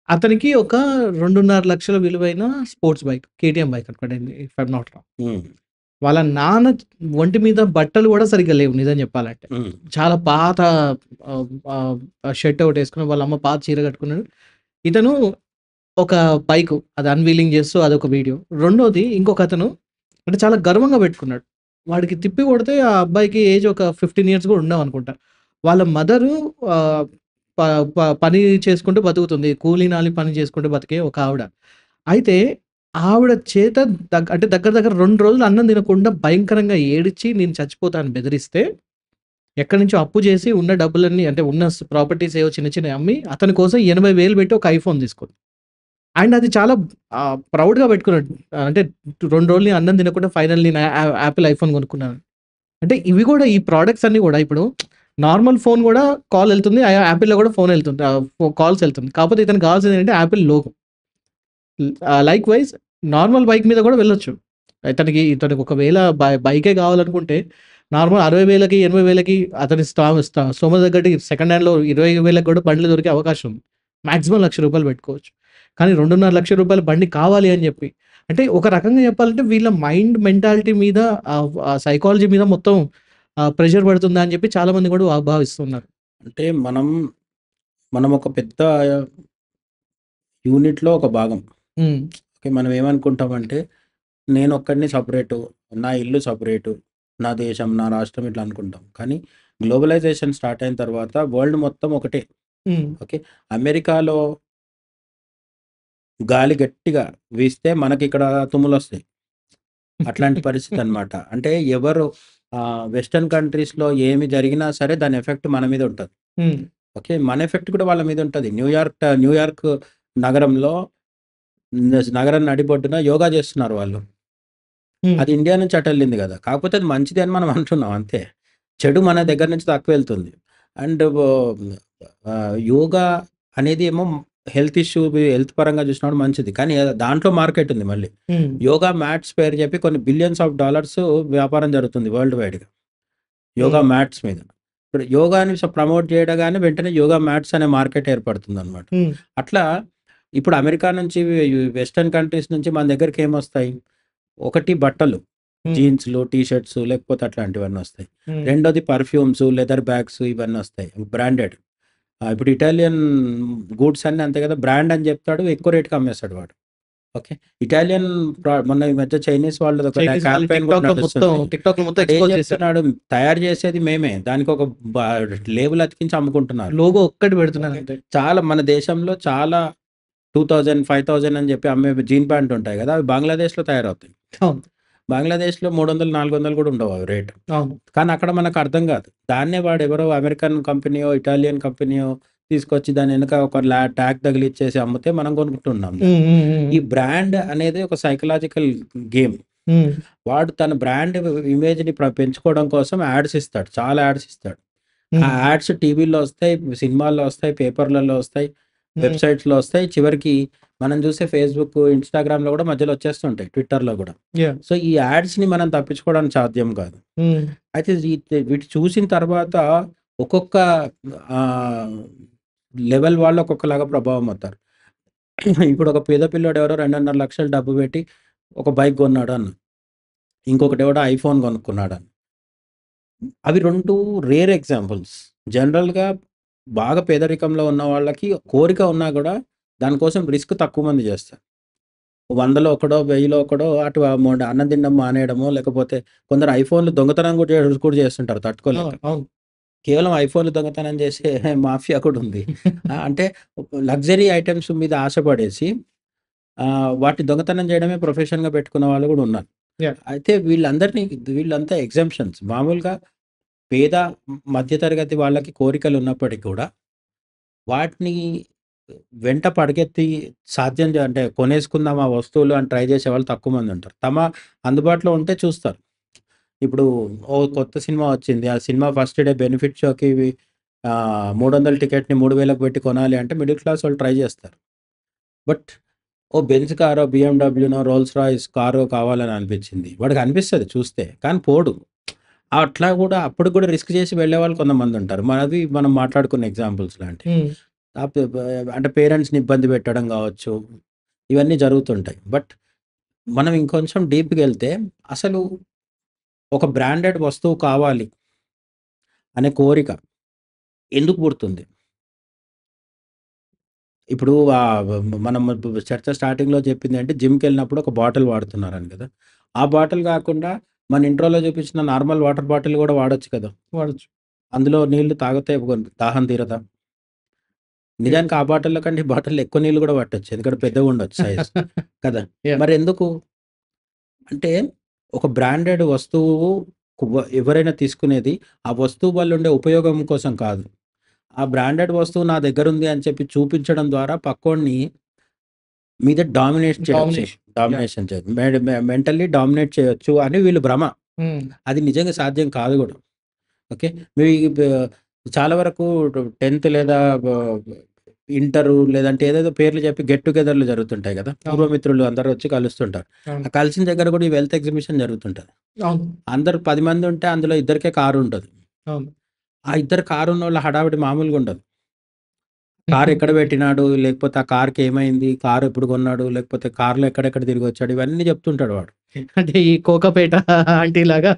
A: అతనికి ఒక 2,50,000 విలువైన స్పోర్ట్స్ బైక్. కేటీఎం బైక్ అనుకోండి ఇఫ్ ఐయామ్ నాట్ రాంగ్.
B: హ్మ్.
A: వాళ్ళ నాన్న ఒంటి మీద బట్టలు గూడా సరిగ్గా లేవు నిజం జెప్పాలంటే.
B: హ్మ్.
A: చాలా పాత ఆహ్, ఆహ్, షర్ట్ ఒకటేసుకున్నాడు. వాళ్ళ అమ్మ పాత చీర కట్టుకున్నాడు. ఇతను ఒక బైకు అది అన్‌వీలింగ్ చేస్తూ అదొక వీడియో. రెండోది ఇంకొకతను అంటే చాలా గర్వంగా పెట్టుకున్నాడు. వాడికి తిప్పి కొడితే ఆ అబ్బాయికి ఏజ్ ఒక 15 ఇయర్స్ కూడా ఉండవనుకుంటా. వాళ్ళ మదరు ఆహ్, ప ప పని చేసుకుంటూ బతుకుతుంది. కూలీ నాలి పని చేసుకుంటూ బతికే ఒక ఆవిడ. అయితే ఆవిడ చేత అంటే దగ్గర దగ్గర 2 రోజులు అన్నం తినకుండా భయంకరంగా ఏడిచి నేను చచ్చిపోతా అని బెదిరిస్తే ఎక్కడి నుంచో అప్పు చేసి ఉన్న డబ్బులన్నీ అంటే ఉన్న ప్రాపర్టీస్ ఏవో చిన్న చిన్నయి అమ్మి అతని కోసం 80,000 పెట్టి ఒక ఐఫోన్ తీసుకుంది. అండ్ అది చాలా ప్రౌడ్‌గా పెట్టుకున్నాడు. అంటే 2 రోజులు నేను అన్నం తినకుండా ఫైనల్లీ నేను యాపిల్ ఐఫోన్ కొనుక్కున్నాను. అంటే ఇవి గూడా ఈ ప్రొడక్ట్స్ అన్నీ గూడా ఇప్పుడు నార్మల్ ఫోన్ గూడా కాల్ ఎళ్తుంది. యాపిల్‌లో గూడా ఫోన్ ఎళ్తుంది. కాల్స్ ఎళ్తుంది. కాకపోతే ఇతనికి కావాల్సింది ఏంటంటే Apple logo. Likewise normal bike మీద గూడా వెళ్ళొచ్చు. ఇతనికి ఒకవేళ బైకే కావాలనుకుంటే నార్మల్ 60,000కి, 80,000కి అతని స్తోమత తగ్గట్టు సెకండ్ హ్యాండ్‌లో 20,000కి కూడా బండ్లు దొరికే అవకాశం ఉంది. మాక్సిమం రూ. 1,00,000 పెట్టుకోవచ్చు. కానీ రూ. 2,50,000 బండి కావాలి అని జెప్పి అంటే ఒక రకంగా చెప్పాలంటే వీళ్ళ మైండ్ మెంటాలిటీ మీద సైకాలజీ మీద మొత్తం ప్రెషర్ పడుతుందా అని చెప్పి చాలామంది కూడా భావిస్తున్నారు.
B: అంటే మనం ఒక పెద్ద యూనిట్‌లో ఒక భాగం.
A: హ్మ్.
B: ఓకే. మనం ఏమనుకుంటామంటే నేనొక్కడిని సెపరేటు, నా ఇల్లు సెపరేటు, నా దేశం, నా రాష్ట్రం ఇట్లా అనుకుంటాం. కానీ గ్లోబలైజేషన్ స్టార్ట్ అయిన తర్వాత వరల్డ్ మొత్తం ఒకటే.
A: హ్మ్.
B: ఓకే. అమెరికాలో గాలి గట్టిగా వీస్తే మనకిక్కడ తుమ్ములొస్తాయి. అట్లాంటి పరిస్థితనమాట. అంటే ఎవరు వెస్టర్న్ కంట్రీస్‌లో ఏమి జరిగినా సరే దాని ఎఫెక్ట్ మన మీద ఉంటది.
A: హ్మ్.
B: ఓకే. మన ఎఫెక్ట్ కూడా వాళ్ళ మీద ఉంటది. న్యూయార్క్ నగరంలో నగరం నడిబొడ్డున యోగా చేస్తున్నారు వాళ్ళు.
A: హ్మ్.
B: అది ఇండియా నుంచి అటు వెళ్ళింది కదా! కాకపోతే అది మంచిది అని మనం అంటున్నాం అంతే. చెడు మన దగ్గర నుంచి తక్కువ వెళ్తుంది. అండ్ యోగా అనేది ఏమో హెల్త్ పరంగా చూసినప్పుడు మంచిది. కానీ దాంట్లో మార్కెట్ ఉంది మళ్ళీ.
A: హ్మ్.
B: యోగా మ్యాట్స్ పేరు చెప్పి కొన్ని బిలియన్స్ ఆఫ్ డాలర్స్ వ్యాపారం జరుగుతుంది వరల్డ్ వైడ్‌గా. యోగా
A: హ్మ్.
B: మ్యాట్స్ మీద. ఇప్పుడు యోగాని ప్రమోట్ చేయడగానే వెంటనే యోగా మ్యాట్స్ అనే మార్కెట్ ఏర్పడుతుందనమాట.
A: హ్మ్.
B: అట్లా ఇప్పుడు అమెరికా నుంచి వెస్టర్న్ కంట్రీస్ నుంచి మన దగ్గరికి ఏమొస్తాయి? ఒకటి బట్టలు.
A: హ్మ్.
B: జీన్స్‌లు, టీ షర్ట్స్ లేకపోతే అట్లాంటివన్నీ వస్తాయి.
A: హ్మ్.
B: రెండోది పర్ఫ్యూమ్స్, లెదర్ బ్యాగ్స్ ఇవన్నీ వస్తాయి. బ్రాండెడ్. ఇప్పుడు ఇటాలియన్ గూడ్స్ అన్నీ అంతే కదా! బ్రాండ్ అని చెప్తాడు. ఎక్కువ రేట్‌కి అమ్మేస్తాడు వాడు. ఓకే. ఇటాలియన్ మొన్న ఈ మధ్య చైనీస్ వాళ్ళది ఒక
A: చైనీస్ వాళ్ళు
B: క్యాంపెయిన్ కూడా నడుస్తుంది.
A: టిక్‌టాక్‌లో మొత్తం
B: వాడేం
A: ఎక్స్‌పోజ్ చేశారు.
B: చెప్తున్నాడు? తయారు చేసేది మేమే. దానికి ఒక బ లేబుల్ అతికించి అమ్ముకుంటున్నారు.
A: లోగో ఒక్కటి పెడుతున్నారు
B: ఓకే.
A: అంతే.
B: చాలా మన దేశంలో చాలా 2000, 5000 అని చెప్పి అమ్మే జీన్ ప్యాంట్ ఉంటాయి కదా! అవి బంగ్లాదేశ్‌లో తయారవుతాయి.
A: అవును.
B: బంగ్లాదేశ్‌లో 300, 400 కూడా ఉండవు అవి రేట్.
A: అవును.
B: కానీ అక్కడ మనకు అర్థం కాదు. దాన్నే వాడెవరో అమెరికన్ కంపెనీయో, ఇటాలియన్ కంపెనీయో తీసుకొచ్చి దాని వెనక ఒక ట్యాగ్ తగిలిచ్చేసి అమ్మితే మనం కొనుక్కుంటున్నాం దాన్ని.
A: హ్మ్. హ్మ్. హ్మ్.
B: ఈ బ్రాండ్ అనేది ఒక సైకలాజికల్ గేమ్.
A: హ్మ్.
B: వాడు తన బ్రాండ్ ఇమేజ్‌ని పెంచుకోవడం కోసం యాడ్స్ ఇస్తాడు. చాలా యాడ్స్ ఇస్తాడు. ఆ
A: హ్మ్.
B: యాడ్స్ టీవీలో వస్తాయి, సినిమాల్లో వస్తాయి, పేపర్‌లలో వస్తాయి,
A: హ్మ్.
B: వెబ్‌సైట్స్‌లో వస్తాయి. చివరికి మనం చూసే ఫేస్‌బుక్, ఇన్‌స్టాగ్రామ్‌లో కూడా మధ్యలో వచ్చేస్తుంటాయి. ట్విట్టర్‌లో కూడా.
A: యాహ్!
B: సో, ఈ యాడ్స్‌ని మనం తప్పించుకోవడానికి సాధ్యం కాదు.
A: హ్మ్.
B: అయితే వీటి చూసిన తర్వాత ఒక్కొక్క ఆహ్, లెవెల్ వాళ్ళు ఒక్కొక్కలాగా ప్రభావం అవుతారు. ఇప్పుడు ఒక పేద పిల్లోడు ఎవరో 2,500,000 డబ్బు పెట్టి ఒక బైక్ కొన్నాడు అన్న. ఇంకొకటెవడో ఐఫోన్ కొనుక్కున్నాడని. అవి 2 రేర్ ఎగ్జాంపుల్స్. జనరల్‌గా బాగా పేదరికంలో ఉన్న వాళ్ళకి కోరిక ఉన్నా గూడా దానికోసం రిస్క్ తక్కువ మంది జేస్తారు. 100లో ఒకడో, 1000లో ఒకడో అటు అన్నం తినడం మానేయడమో, లేకపోతే కొందరు ఐఫోన్‌లు దొంగతనం కూడా చేస్తుంటారు తట్టుకోలేక.
A: అవును. అవును.
B: కేవలం ఐఫోన్‌లు దొంగతనం చేసే మాఫియా కూడా ఉంది. అంటే లగ్జరీ ఐటెమ్స్ మీద ఆశపడేసి వాటిని దొంగతనం చేయడమే ప్రొఫెషన్‌గా పెట్టుకున్న వాళ్ళు గూడా ఉన్నారు.
A: యాహ్!
B: అయితే వీళ్ళంతా ఎగ్జంప్షన్స్. మామూలుగా పేద, మధ్య తరగతి వాళ్ళకి కోరికలున్నప్పటికి కూడా, వాటిని వెంట పరుగెత్తి సాధ్యం అంటే కొనేసుకుందాం ఆ వస్తువులు అని ట్రై చేసేవాళ్ళు తక్కువ మందుంటారు. అందుబాటులో ఉంటే చూస్తారు. ఇప్పుడు ఓ కొత్త సినిమా వచ్చింది. ఆ సినిమా ఫస్ట్ డే బెనిఫిట్ షోకి 300 టికెట్‌ని 3000కి పెట్టి కొనాలి అంటే మిడిల్ క్లాస్ వాళ్ళు ట్రై చేస్తారు. బట్ ఓ బెంజ్ కారో, బీఎండబ్ల్యూనో, రోల్స్ రాయ్స్ కారో కావాలని అనిపించింది. వాడికి అనిపిస్తది చూస్తే. కానీ పోడు. అట్లా గూడా అప్పటికి గూడా రిస్క్ చేసి వెళ్ళేవాళ్ళు కొంతమందుంటారు. మనం మాట్లాడుకున్న ఎగ్జాంపుల్స్ లాంటివి.
A: హ్మ్.
B: ఆహ్, పె ప అంటే పేరెంట్స్‌ని ఇబ్బంది పెట్టడం గావచ్చు. ఇవన్నీ జరుగుతుంటాయి. బట్ మనం ఇంకొంచెం డీప్‌గెళ్తే అసలు ఒక బ్రాండెడ్ వస్తువు కావాలి అనే కోరిక ఎందుకు పుడుతుంది? ఇప్పుడు మనం చర్చ స్టార్టింగ్‌లో చెప్పిందేంటి జిమ్‌కెళ్ళినప్పుడు ఒక బాటిల్ వాడుతున్నారని గదా! ఆ బాటిల్ గాకుండా మన ఇంట్రోలో చూపించిన నార్మల్ వాటర్ బాటిల్ గూడా వాడొచ్చు కదా!
A: వాడొచ్చు.
B: అందులో నీళ్లు తాగితే దాహం తీరదా?
A: యాహ్!
B: నిజానికి ఆ బాటిల్‌లో కంటే ఈ బాటిల్‌లో ఎక్కువ నీళ్ళు గూడా పట్టొచ్చు. ఎందుకంటే పెద్దగుండొచ్చు సైజ్. కదా!
A: యాహ్!
B: మరెందుకు? అంటే ఒక బ్రాండెడ్ వస్తువు ఎవరైనా తీసుకునేది ఆ వస్తువు వల్ల ఉండే ఉపయోగం కోసం కాదు. ఆ బ్రాండెడ్ వస్తువు నా దగ్గరుంది అని చెప్పి చూపించడం ద్వారా పక్కోడిని మీద డామినేట్ చేయొచ్చు.
A: డామినేషన్. యాహ్!
B: డామినేషన్ చేయొచ్చు. మెంటల్లీ డామినేట్ చేయొచ్చు అని వీళ్ళు భ్రమ.
A: హ్మ్.
B: అది నిజంగా సాధ్యం కాదు గూడా. ఓకే. మీ బ చాలా వరకు 10థ్ లేదా ఇంటరు లేదంటే ఏదేదో పేర్లు చెప్పి గెట్ టుగెదర్‌లు జరుగుతుంటాయి గదా!
A: అవును.
B: పూర్వమిత్రులు అందరూ వచ్చి కలుస్తుంటారు.
A: అవును.
B: ఆ కలిసిన దగ్గర గూడా ఈ వెల్త్ ఎగ్జిబిషన్ జరుగుతుంటది.
A: అవును.
B: అందరూ 10 మంది ఉంటే అందులో ఇద్దరికే కారుంటది.
A: అవును.
B: ఆ ఇద్దరు కారున్నోళ్ళ హడావిడి మామూలుగుండదు. కారు ఎక్కడ పెట్టినాడు? లేకపోతే ఆ కార్‌కి ఏమైంది? కారు ఎప్పుడు కొన్నాడు? లేకపోతే కార్‌లో ఎక్కడెక్కడ తిరిగొచ్చాడు? ఇవన్నీ చెప్తుంటాడు వాడు.
A: అంటే ఈ కోకాపేట ఆంటీలాగా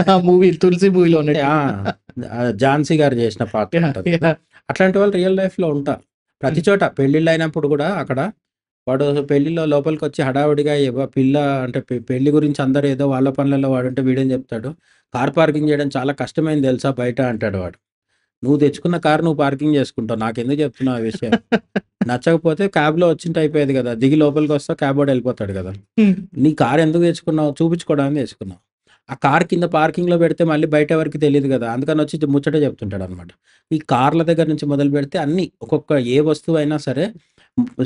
A: ఆ మూవీ 'తులసి' మూవీలో
B: అంటే
A: ఉన్నట్టు.
B: ఆ! 'ఝాన్సీ' గారు చేసిన పాత్ర
A: యాహ్!
B: ఉంటది కదా!
A: యాహ్!
B: అట్లాంటి వాళ్ళు రియల్ లైఫ్‌లో ఉంటారు. ప్రతి
A: హ్మ్.
B: చోట పెళ్ళిళ్ళైనప్పుడు గూడా అక్కడ వాడు పెళ్ళిలో లోపలికొచ్చి హడావిడిగా పిల్ల అంటే పెళ్లి గురించి అందరూ ఏదో వాళ్ళ పనులలో వాడుంటే వీడేం చెప్తాడు, "కార్ పార్కింగ్ చేయడం చాలా కష్టమైంది తెలుసా బయట" అంటాడు వాడు. "నువ్వు తెచ్చుకున్న కారు నువ్వు పార్కింగ్ చేసుకుంటావు. నాకెందుకు చెప్తున్నావు ఆ విషయం? నచ్చకపోతే క్యాబ్‌లో వచ్చింటే అయిపోయేది కదా! దిగి లోపలికొస్తావు క్యాబోడు వెళ్ళిపోతాడు కదా!
A: హ్మ్.
B: నీ కారు ఎందుకు తెచ్చుకున్నావు? చూపించుకోవడానికి తెచ్చుకున్నావు. ఆ కారు కింద పార్కింగ్‌లో పెడితే మళ్ళీ బయట ఎవరికీ తెలీదు గదా! అందుకనొచ్చి ముచ్చట చెప్తుంటాడనమాట. ఈ కార్ల దగ్గర నుంచి మొదలుపెడితే అన్నీ ఒక్కొక్క ఏ వస్తువైనా సరే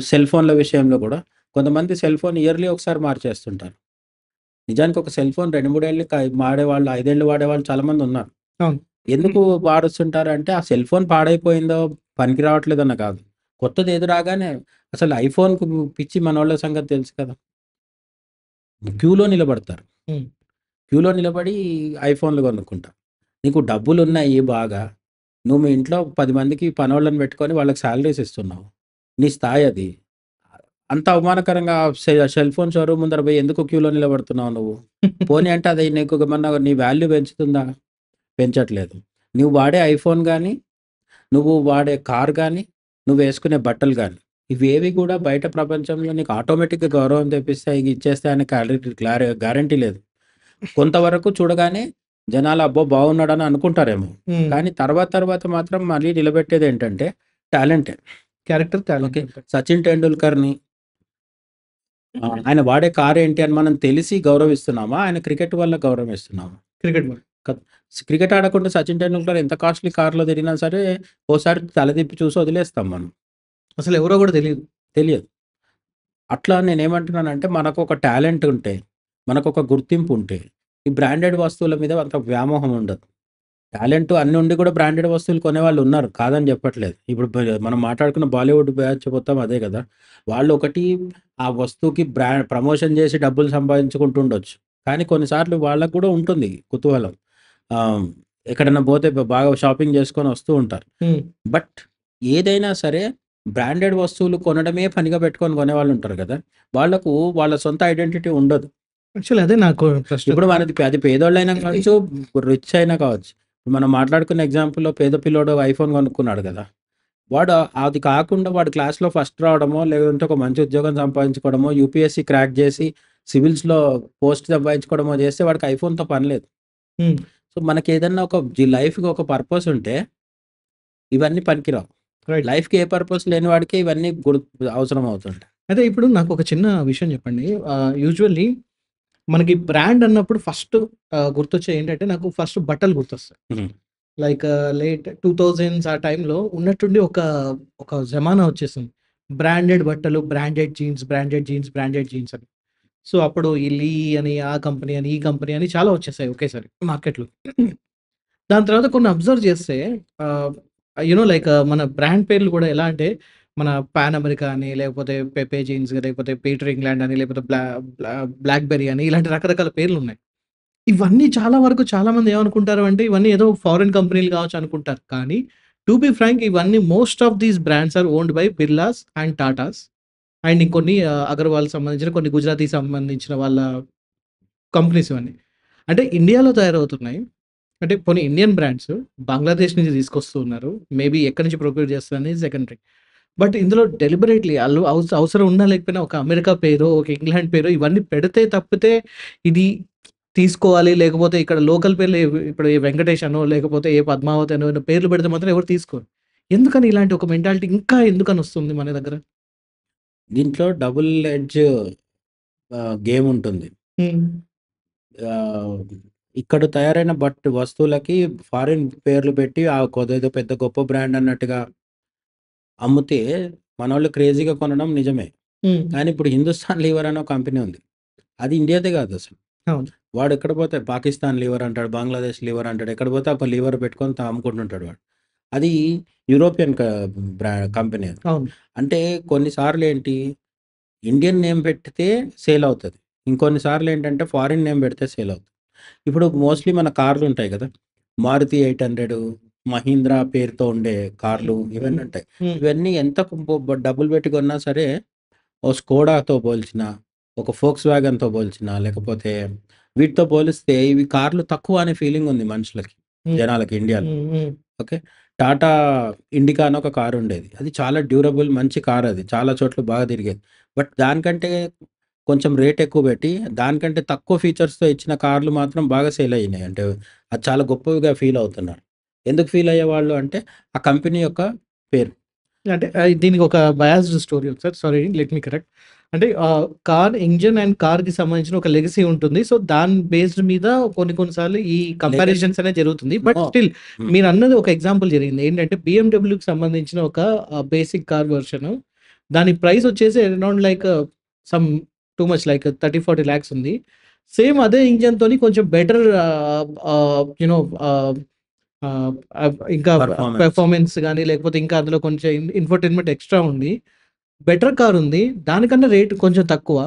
B: సెల్ ఫోన్‌ల విషయంలో గూడా కొంతమంది సెల్ ఫోన్ ఇయర్లీ ఒకసారి మార్చేస్తుంటారు. నిజానికి ఒక సెల్ ఫోన్ 2, 3 ఏళ్ళు వాడేవాళ్ళు, 5 ఏళ్ళు వాడేవాళ్ళు చాలామంది ఉన్నారు.
A: అవును.
B: ఎందుకు మారుస్తుంటారంటే ఆ సెల్ ఫోన్ పాడైపోయిందో, పనికి రావట్లేదన్న కాదు. కొత్తది ఏది రాగానే అసలు ఐఫోన్‌కు పిచ్చి మనోళ్ళ సంగతి తెలుసు కదా! క్యూలో నిలబడతారు.
A: హ్మ్.
B: క్యూలో నిలబడి ఐఫోన్‌లు కొనుక్కుంటారు. నీకు డబ్బులున్నాయి బాగా. నువ్వు మీ ఇంట్లో 10 మందికి పనోళ్ళని పెట్టుకొని వాళ్ళకి సాలరీస్ ఇస్తున్నావు. నీ స్థాయి అది. అంత అవమానకరంగా సెల్ ఫోన్ షోరూమ్ ముందర పోయి ఎందుకు క్యూలో నిలబడుతున్నావు నువ్వు? పోనీ అంటే అది నీకు ఏమన్నా నీ వాల్యూ పెంచుతుందా? పెంచట్లేదు. నువ్వు వాడే ఐఫోన్ గానీ, నువ్వు వాడే కార్ గానీ, నువ్వేసుకునే బట్టలు గానీ, ఇవేవి కూడా బయట ప్రపంచంలో నీకు ఆటోమేటిక్‌గా గౌరవం తెప్పిస్తాయి, ఇచ్చేస్తాయి అనే గ్యారంటీ లేదు. కొంతవరకు చూడగానే జనాలు అబ్బో! బాగున్నాడని అనుకుంటారేమో.
A: హ్మ్.
B: కానీ తర్వాత మాత్రం మళ్ళీ నిలబెట్టేదేంటంటే టాలెంటే.
A: Character
B: okay.
A: టాలెంట్.
B: 'సచిన్ టెండూల్కర్‌ని' ఆయన వాడే కారేంటి అని మనం తెలిసి గౌరవిస్తున్నామా? ఆయన క్రికెట్ వల్ల గౌరవిస్తున్నామా?
A: Cricket ball.
B: కత్ క్రికెట్ ఆడకుండా 'సచిన్ టెండూల్కర్' ఎంత కాస్ట్‌లీ కార్‌లో తిరిగినా సరే, ఓసారి తల తిప్పి చూసి వదిలేస్తాం మనం.
A: అసలు ఎవరో గూడా తెలీదు.
B: తెలియదు. అట్లా నేనేమంటున్నానంటే మనకొక టాలెంట్ ఉంటే, మనకొక గుర్తింపు ఉంటే, ఈ బ్రాండెడ్ వస్తువుల మీద అంత వ్యామోహం ఉండదు. టాలెంట్ అన్నీ ఉండి కూడా బ్రాండెడ్ వస్తువులు కొనేవాళ్ళు ఉన్నారు. కాదని చెప్పట్లేదు. ఇప్పుడు మనం మాట్లాడుకున్న బాలీవుడ్ బ్యాచ్ మొత్తం అదే కదా! వాళ్ళు ఒకటి ఆ వస్తువుకి ప్రమోషన్ చేసి డబ్బులు సంపాదించుకుంటూ ఉండొచ్చు. కానీ కొన్నిసార్లు వాళ్ళకి కూడా ఉంటుంది కుతూహలం. ఆహ్, ఎక్కడన్నా పోతే బాగా షాపింగ్ చేసుకొని వస్తూ ఉంటారు.
A: హ్మ్.
B: బట్ ఏదైనా సరే బ్రాండెడ్ వస్తువులు కొనడమే పనిగా పెట్టుకొని కొనేవాళ్ళుంటారు గదా! వాళ్ళకు వాళ్ళ సొంత ఐడెంటిటీ ఉండదు.
A: యాక్చువల్లీ అదే నాకు ప్రశ్న.
B: ఇప్పుడు మనది అది పేదోళ్ళైనా కావచ్చు, రిచ్ అయినా కావచ్చు. మనం మాట్లాడుకున్న ఎగ్జాంపుల్‌లో పేద పిల్లోడు ఐఫోన్ కొనుక్కున్నాడు గదా! వాడు అది కాకుండా వాడు క్లాస్‌లో ఫస్ట్ రావడమో, లేదంటే ఒక మంచి ఉద్యోగం సంపాదించుకోవడమో, యూపీఎస్సీ క్రాక్ జేసి సివిల్స్‌లో పోస్ట్ సంపాదించుకోవడమో చేస్తే వాడికి ఐఫోన్‌తో పని లేదు.
A: హ్మ్.
B: సో, మనకేదన్నా ఒక లైఫ్‌కి ఒక పర్పస్ ఉంటే ఇవన్నీ పనికిరావు.
A: రైట్.
B: లైఫ్‌కి ఏ పర్పస్ లేని వాడికే ఇవన్నీ అవసరం అవుతుంటాయి.
A: అయితే ఇప్పుడు నాకొక చిన్న విషయం చెప్పండి. యూజువల్లీ మనకి బ్రాండ్ అన్నప్పుడు ఫస్ట్ గుర్తొచ్చేయి ఏంటంటే నాకు ఫస్ట్ బట్టలు గుర్తొస్తాయి.
B: హ్మ్.
A: లైక్ లేట్ 2000s ఆ టైంలో ఉన్నట్టుండి ఒక జమానా వచ్చేసింది. బ్రాండెడ్ బట్టలు, branded jeans, branded jeans, branded jeans అని. సో, అప్పుడు ఈ లీ అని, ఆ కంపెనీ అని, ఈ కంపెనీ అని చాలా వచ్చేసాయి ఒకేసారి మార్కెట్‌లో. దాని తర్వాత కొన్ని అబ్జర్వ్ చేస్తే ఆహ్, లైక్ మన బ్రాండ్ పేర్లు కూడా ఎలా అంటే, మన పాన్ అమెరికా అని, లేకపోతే పెపే జీన్స్, లేకపోతే పీటర్ ఇంగ్లాండ్ అని, లేకపోతే బ్లాక్‌బెర్రీ అని ఇలాంటి రకరకాల పేర్లున్నాయి. ఇవన్నీ చాలా వరకు చాలామంది ఏమనుకుంటారు అంటే, ఇవన్నీ ఏదో ఫారిన్ కంపెనీలు కావచ్చు అనుకుంటారు. కానీ టు బి ఫ్రాంక్ ఇవన్నీ most of these brands are owned by Birlas and Tatas and ఇంకొన్ని అగర్వాల్‌కి సంబంధించిన కొన్ని గుజరాతీకి సంబంధించిన వాళ్ళ కంపెనీస్ ఇవన్నీ. అంటే ఇండియాలో తయారవుతున్నాయి. అంటే పోనీ ఇండియన్ బ్రాండ్స్ బంగ్లాదేశ్ నుంచి తీసుకొస్తూ ఉన్నారు. మేబీ ఎక్కడి నుంచి ప్రొక్యూర్ చేస్తారనేది సెకండరీ. బట్ ఇందులో డెలిబరేట్‌లీ ఆళ్ళు అవసరం ఉన్నా లేకపోయినా ఒక అమెరికా పేరో, ఒక ఇంగ్లాండ్ పేరో ఇవన్నీ పెడితే తప్పితే ఇది తీసుకోవాలి. లేకపోతే ఇక్కడ లోకల్ పేర్లు ఇప్పుడు ఈ వెంకటేష్ అనో, లేకపోతే ఏ పద్మావతి అనో పేర్లు పెడితే మాత్రం ఎవరు తీసుకోరు. ఎందుకని ఇలాంటి ఒక మెంటాలిటీ ఇంకా ఎందుకని వస్తుంది మన దగ్గర?
B: దీంట్లో డబుల్ ఎడ్జ్ గేమ్ ఉంటుంది.
A: హ్మ్.
B: ఆహ్, ఇక్కడ తయారైన వస్తువులకి ఫారిన్ పేర్లు పెట్టి అదేదో పెద్ద గొప్ప బ్రాండ్ అన్నట్టుగా అమ్మితే మనోళ్ళు క్రేజీగా కొనడం నిజమే.
A: హ్మ్.
B: కానీ ఇప్పుడు హిందుస్థాన్ లీవర్ అనే ఒక కంపెనీ ఉంది. అది ఇండియాదే కాదసలు.
A: అవును.
B: వాడు ఎక్కడ పోతే పాకిస్తాన్ లివర్ అంటాడు, బంగ్లాదేశ్ లివర్ అంటాడు. ఎక్కడ పోతే ఒక లివర్ పెట్టుకొని అమ్ముకుంటుంటాడు వాడు. అది యూరోపియన్ కంపెనీ అది.
A: అవును.
B: అంటే కొన్ని సార్లేంటి ఇండియన్ నేమ్ పెడితే సేల్ అవుతది. ఇంకొన్ని సార్లేంటంటే ఫారిన్ నేమ్ పెడితే సేల్ అవుతది. ఇప్పుడు మోస్ట్‌లీ మన కార్లుంటాయి గదా! మారుతి 800, మహీంద్రా పేరుతో ఉండే కార్లు ఇవన్నీ ఉంటాయి.
A: హ్మ్.
B: ఇవన్నీ ఎంత డబ్బులు పెట్టి కొన్నా సరే, ఓ స్కోడాతో పోల్చినా, ఒక ఫోక్స్ వ్యాగన్‌తో పోల్చినా, లేకపోతే వీటితో పోలిస్తే ఇవి కార్లు తక్కువ అనే ఫీలింగ్ ఉంది మనుషులకి,
A: హ్మ్.
B: జనాలకి ఇండియాలో.
A: హ్మ్. హ్మ్.
B: ఓకే. టాటా ఇండికా అని ఒక కారుండేది. అది చాలా డ్యూరబుల్ మంచి కారది. చాలా చోట్ల బాగా తిరిగేది. బట్ దానికంటే కొంచెం రేట్ ఎక్కువ పెట్టి, దానికంటే తక్కువ ఫీచర్స్‌తో ఇచ్చిన కార్లు మాత్రం బాగా సేల్ అయినాయి. అంటే అది చాలా గొప్పవిగా ఫీల్ అవుతున్నారు. ఎందుకు ఫీల్ అయ్యేవాళ్ళు అంటే, ఆ కంపెనీ యొక్క పేరు.
A: అంటే దీనికి ఒక బయాస్డ్ స్టోరీ ఉంది sir. Sorry let me correct. అంటే కార్ ఇంజిన్ అండ్ కార్‌కి సంబంధించిన ఒక లెగసీ ఉంటుంది. సో, దాని బేస్డ్ మీద కొన్ని కొన్ని సార్లు ఈ
B: లెగసీ
A: కంపారిజన్స్ అనేది జరుగుతుంది. But
B: no.
A: స్టిల్
B: హ్మ్.
A: మీరన్నది ఒక ఎగ్జాంపుల్ జరిగింది. ఏంటంటే బీఎండబ్ల్యూకి సంబంధించిన ఒక బేసిక్ కార్ వెర్షన్ దాని ప్రైస్ వచ్చేసి around like some too much like 30-40 lakhs ఉంది. సేమ్ అదే ఇంజిన్‌తోని కొంచెం బెటర్ యునో ఇంకా
B: పర్ఫార్మెన్స్.
A: పెర్ఫార్మెన్స్ గాని, లేకపోతే ఇంకా అందులో కొంచెం ఇన్ఫోటైన్మెంట్ ఎక్స్ట్రా ఉంది. బెటర్ కార్ ఉంది. దానికన్నా రేట్ కొంచెం తక్కువ.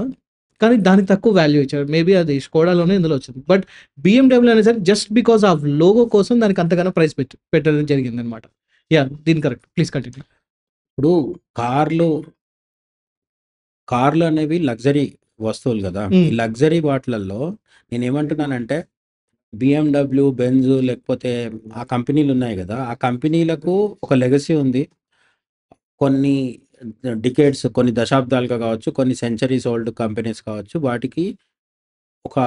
A: కానీ దానికి తక్కువ వాల్యూ ఇచ్చారు. మేబీ అది స్కోడాలోనే ఇందులో వచ్చింది. బట్ BMW అనేసరికి జస్ట్ బికాస్ ఆఫ్ లోగో కోసం దానికి అంతగానో ప్రైస్ పెట్టడం జరిగిందనమాట. యాహ్! దీని కరెక్ట్. Please continue.
B: ఇప్పుడు కార్లు కార్లు అనేవి లగ్జరీ వస్తువులు కదా! ఈ
A: హ్మ్.
B: లగ్జరీ వాటిలల్లో నేనేమంటున్నానంటే BMW, బెంజ్ లేకపోతే ఆ కంపెనీలు ఉన్నాయి కదా! ఆ కంపెనీలకు ఒక లెగసీ ఉంది. కొన్ని డికేడ్స్, కొన్ని దశాబ్దాలుగా కావచ్చు, కొన్ని సెంచరీస్ ఓల్డ్ కంపెనీస్ కావచ్చు, వాటికి ఒక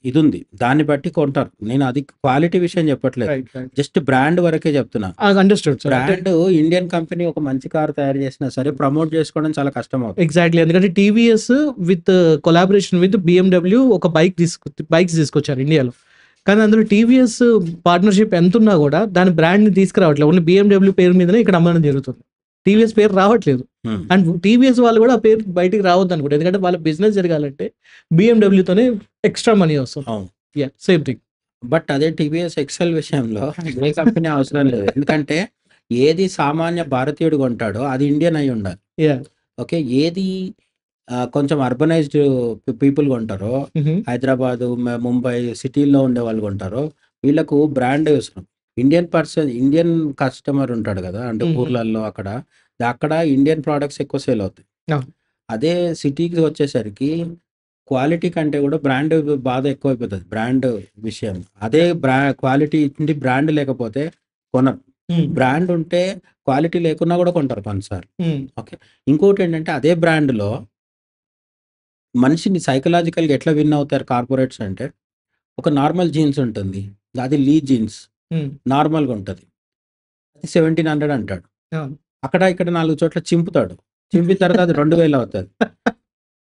B: ఇదుంది. దాన్ని బట్టి కొంటారు. నేను అది క్వాలిటీ విషయం చెప్పట్లేదు.
A: రైట్.
B: జస్ట్ బ్రాండ్ వరకే చెప్తున్నా.
A: Understood sir. అంటే
B: బ్రాండ్ ఇండియన్ కంపెనీ ఒక మంచి కార్ తయారు చేసినా సరే ప్రమోట్ చేసుకోవడం చాలా కష్టమవుతుంది.
A: ఎగ్జాక్ట్‌లీ. ఎందుకంటే TVS with collaboration with BMW ఒక బైక్స్ తీసుకొచ్చారు ఇండియాలో. కానీ అందులో టీవీఎస్ పార్ట్నర్‌షిప్ ఎంతున్నా గూడా దాని బ్రాండ్‌ని తీసుకురావట్లేదు. ఓన్లీ BMW పేరు మీదనే ఇక్కడ అమ్మడం జరుగుతుంది. టీవీఎస్ పేరు రావట్లేదు.
B: హ్మ్.
A: అండ్ టీవీఎస్ వాళ్ళు కూడా ఆ పేరు బయటికి రావద్దనుకుంటారు. ఎందుకంటే వాళ్ళ బిజినెస్ జరగాలంటే BMWతోనే ఎక్స్ట్రా మనీ వస్తుంది.
B: అవును.
A: యాహ్! Same thing.
B: బట్ అదే టీవీఎస్ ఎక్సెల్ విషయంలో ఏ కంపెనీ అవసరం లేదు. ఎందుకంటే ఏది సామాన్య భారతీయుడు కొంటాడో అది ఇండియన్ అయి ఉండాలి.
A: యాహ్!
B: ఓకే. ఏది కొంచెం అర్బనైజ్డ్ పీపుల్ కొంటారో,
A: హుహు.
B: హైదరాబాదు, ముంబై సిటీల్లో ఉండేవాళ్ళు కొంటారో, వీళ్ళకు బ్రాండ్ అవసరం. ఇండియన్ కస్టమర్ ఉంటాడు కదా! అంటే
A: హుహు.
B: ఊర్లల్లో అక్కడ ఇండియన్ ప్రొడక్ట్స్ ఎక్కువ సేల్ అవుతాయి.
A: అవును.
B: అదే సిటీకి వచ్చేసరికి క్వాలిటీ కంటే కూడా బ్రాండ్ బాధ ఎక్కువైపోతది. బ్రాండ్ విషయం. అదే క్వాలిటీ ఉండి బ్రాండ్ లేకపోతే కొనరు.
A: హ్మ్.
B: బ్రాండ్ ఉంటే క్వాలిటీ లేకున్నా కూడా కొంటారు కొన్నిసార్లు.
A: హ్మ్.
B: ఓకే. ఇంకోటేంటంటే అదే బ్రాండ్‌లో మనిషిని సైకలాజికల్‌గా ఎట్లా విన్ అవుతారు కార్పొరేట్స్ అంటే, ఒక నార్మల్ జీన్స్ ఉంటుంది. అది లీ జీన్స్
A: హ్మ్.
B: నార్మల్‌గా ఉంటది. 1700 అంటాడు.
A: అవును.
B: అక్కడ ఇక్కడ 4 చోట్ల చింపుతాడు. చింపిన తర్వాత అది 2000 అవుతది.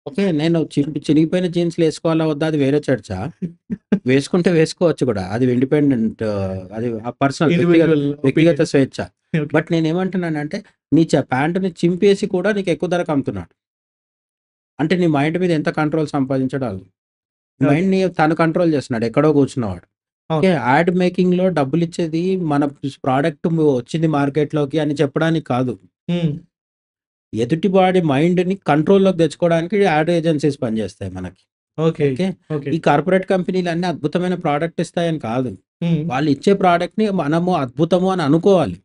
B: ఓకే. నేను చినిగిపోయిన జీన్స్‌లు ఏసుకోవాలా వద్దా అది వేరే చర్చ. వేసుకుంటే వేసుకోవచ్చు కూడా. అది ఇండిపెండెంట్, అది పర్సనల్
A: ఇండివిడ్యువల్
B: వ్యక్తిగత
A: ఒపీనియన్.
B: స్వేచ్ఛ.
A: ఓకే.
B: బట్ నేనేమంటున్నానంటే నీ ప్యాంట్‌ని చింపేసి కూడా నీకు ఎక్కువ ధరకు అమ్ముతున్నాడు. అంటే నీ మైండ్ మీద ఎంత కంట్రోల్ సంపాదించాడో ఆళ్ళు.
A: ఓకే.
B: మైండ్‌ని తను కంట్రోల్ చేస్తున్నాడు ఎక్కడో కూర్చున్నవాడు.
A: అవును.
B: ఓకే. యాడ్ మేకింగ్‌లో డబ్బులిచ్చేది మన ప్రొడక్ట్ వచ్చింది మార్కెట్‌లోకి అని చెప్పడానికి కాదు.
A: హ్మ్.
B: ఎదుటివాడి మైండ్‌ని కంట్రోల్‌లోకి తెచ్చుకోవడానికి యాడ్ ఏజెన్సీస్ పనిచేస్తాయి మనకి.
A: ఓకే.
B: ఓకే.
A: ఓకే.
B: ఈ కార్పొరేట్ కంపెనీలన్నీ అద్భుతమైన ప్రొడక్ట్ ఇస్తాయని కాదు.
A: హ్మ్.
B: వాళ్ళు ఇచ్చే ప్రొడక్ట్‌ని మనము అద్భుతము అని అనుకోవాలి.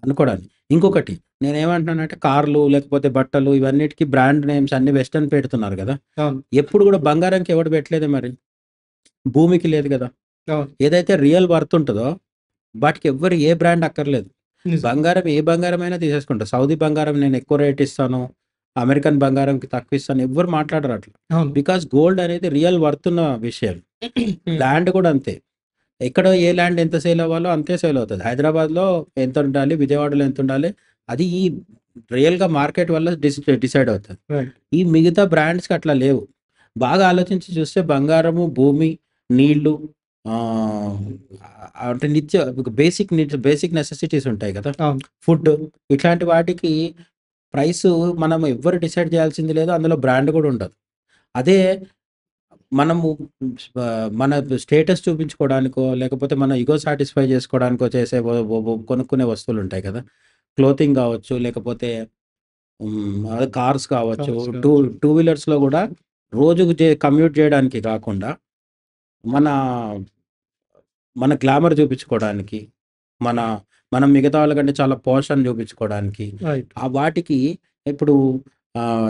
B: అనుకోవడానికి. ఇంకొకటి నేనేమంటున్నానంటే కార్లు లేకపోతే బట్టలు ఇవన్నిటికి బ్రాండ్ నేమ్స్ అన్ని వెస్టర్న్ పెడుతున్నారు కదా!
A: అవును.
B: ఎప్పుడు కూడా బంగారంకి ఎవడు పెట్టలేదే మరి. భూమికి లేదు కదా!
A: అవును.
B: ఏదైతే రియల్ వర్త్ ఉంటదో వాటికి ఎవ్వరు ఏ బ్రాండ్ అక్కర్లేదు.
A: నిజం.
B: బంగారం ఏ బంగారమైనా తీసేసుకుంటారు. సౌదీ బంగారం నేను ఎక్కువ రేట్ ఇస్తాను. అమెరికన్ బంగారంకి తక్కువ ఇస్తాను. ఎవ్వరు మాట్లాడరు అట్లా.
A: అవును.
B: బికాజ్ గోల్డ్ అనేది రియల్ వర్త్ ఉన్న విషయం.
A: హ్మ్.
B: ల్యాండ్ కూడా అంతే. ఎక్కడో ఏ ల్యాండ్ ఎంత సేల్ అవ్వాలో అంతే సేల్ అవుతది. హైదరాబాద్‌లో ఎంత ఉండాలి? విజయవాడలో ఎంత ఉండాలి? అది ఈ రియల్‌గా మార్కెట్ వల్ల డిసైడ్ అవుతది.
A: రైట్.
B: ఈ మిగతా బ్రాండ్స్‌కి అట్లా లేవు. బాగా ఆలోచించి చూస్తే బంగారము, భూమి, నీళ్లు, ఆహ్, అంటే బేసిక్ నెసెసిటీస్ ఉంటాయి కదా!
A: అవును.
B: ఫుడ్ ఇట్లాంటి వాటికి ప్రైసు మనం ఎవ్వరు డిసైడ్ చేయాల్సింది లేదు. అందులో బ్రాండ్ కూడా ఉండదు. అదే మనము మన స్టేటస్ చూపించుకోవడానికో, లేకపోతే మన ఇగో సాటిస్ఫై చేసుకోవడానికో చేసే కొనుక్కునే వస్తువులుంటాయి కదా! క్లోతింగ్ కావచ్చు, లేకపోతే అదే కార్స్ కావచ్చు,
A: కార్స్
B: టూ
A: కావచ్చు.
B: టూ వీలర్స్‌లో కూడా రోజుకు కమ్యూట్ చేయడానికి కాకుండా, మన మన గ్లామర్ చూపించుకోవడానికి, మన మనం మిగతా వాళ్ళకంటే చాలా పాష్ అని చూపించుకోవడానికి,
A: రైట్.
B: వాటికి ఇప్పుడు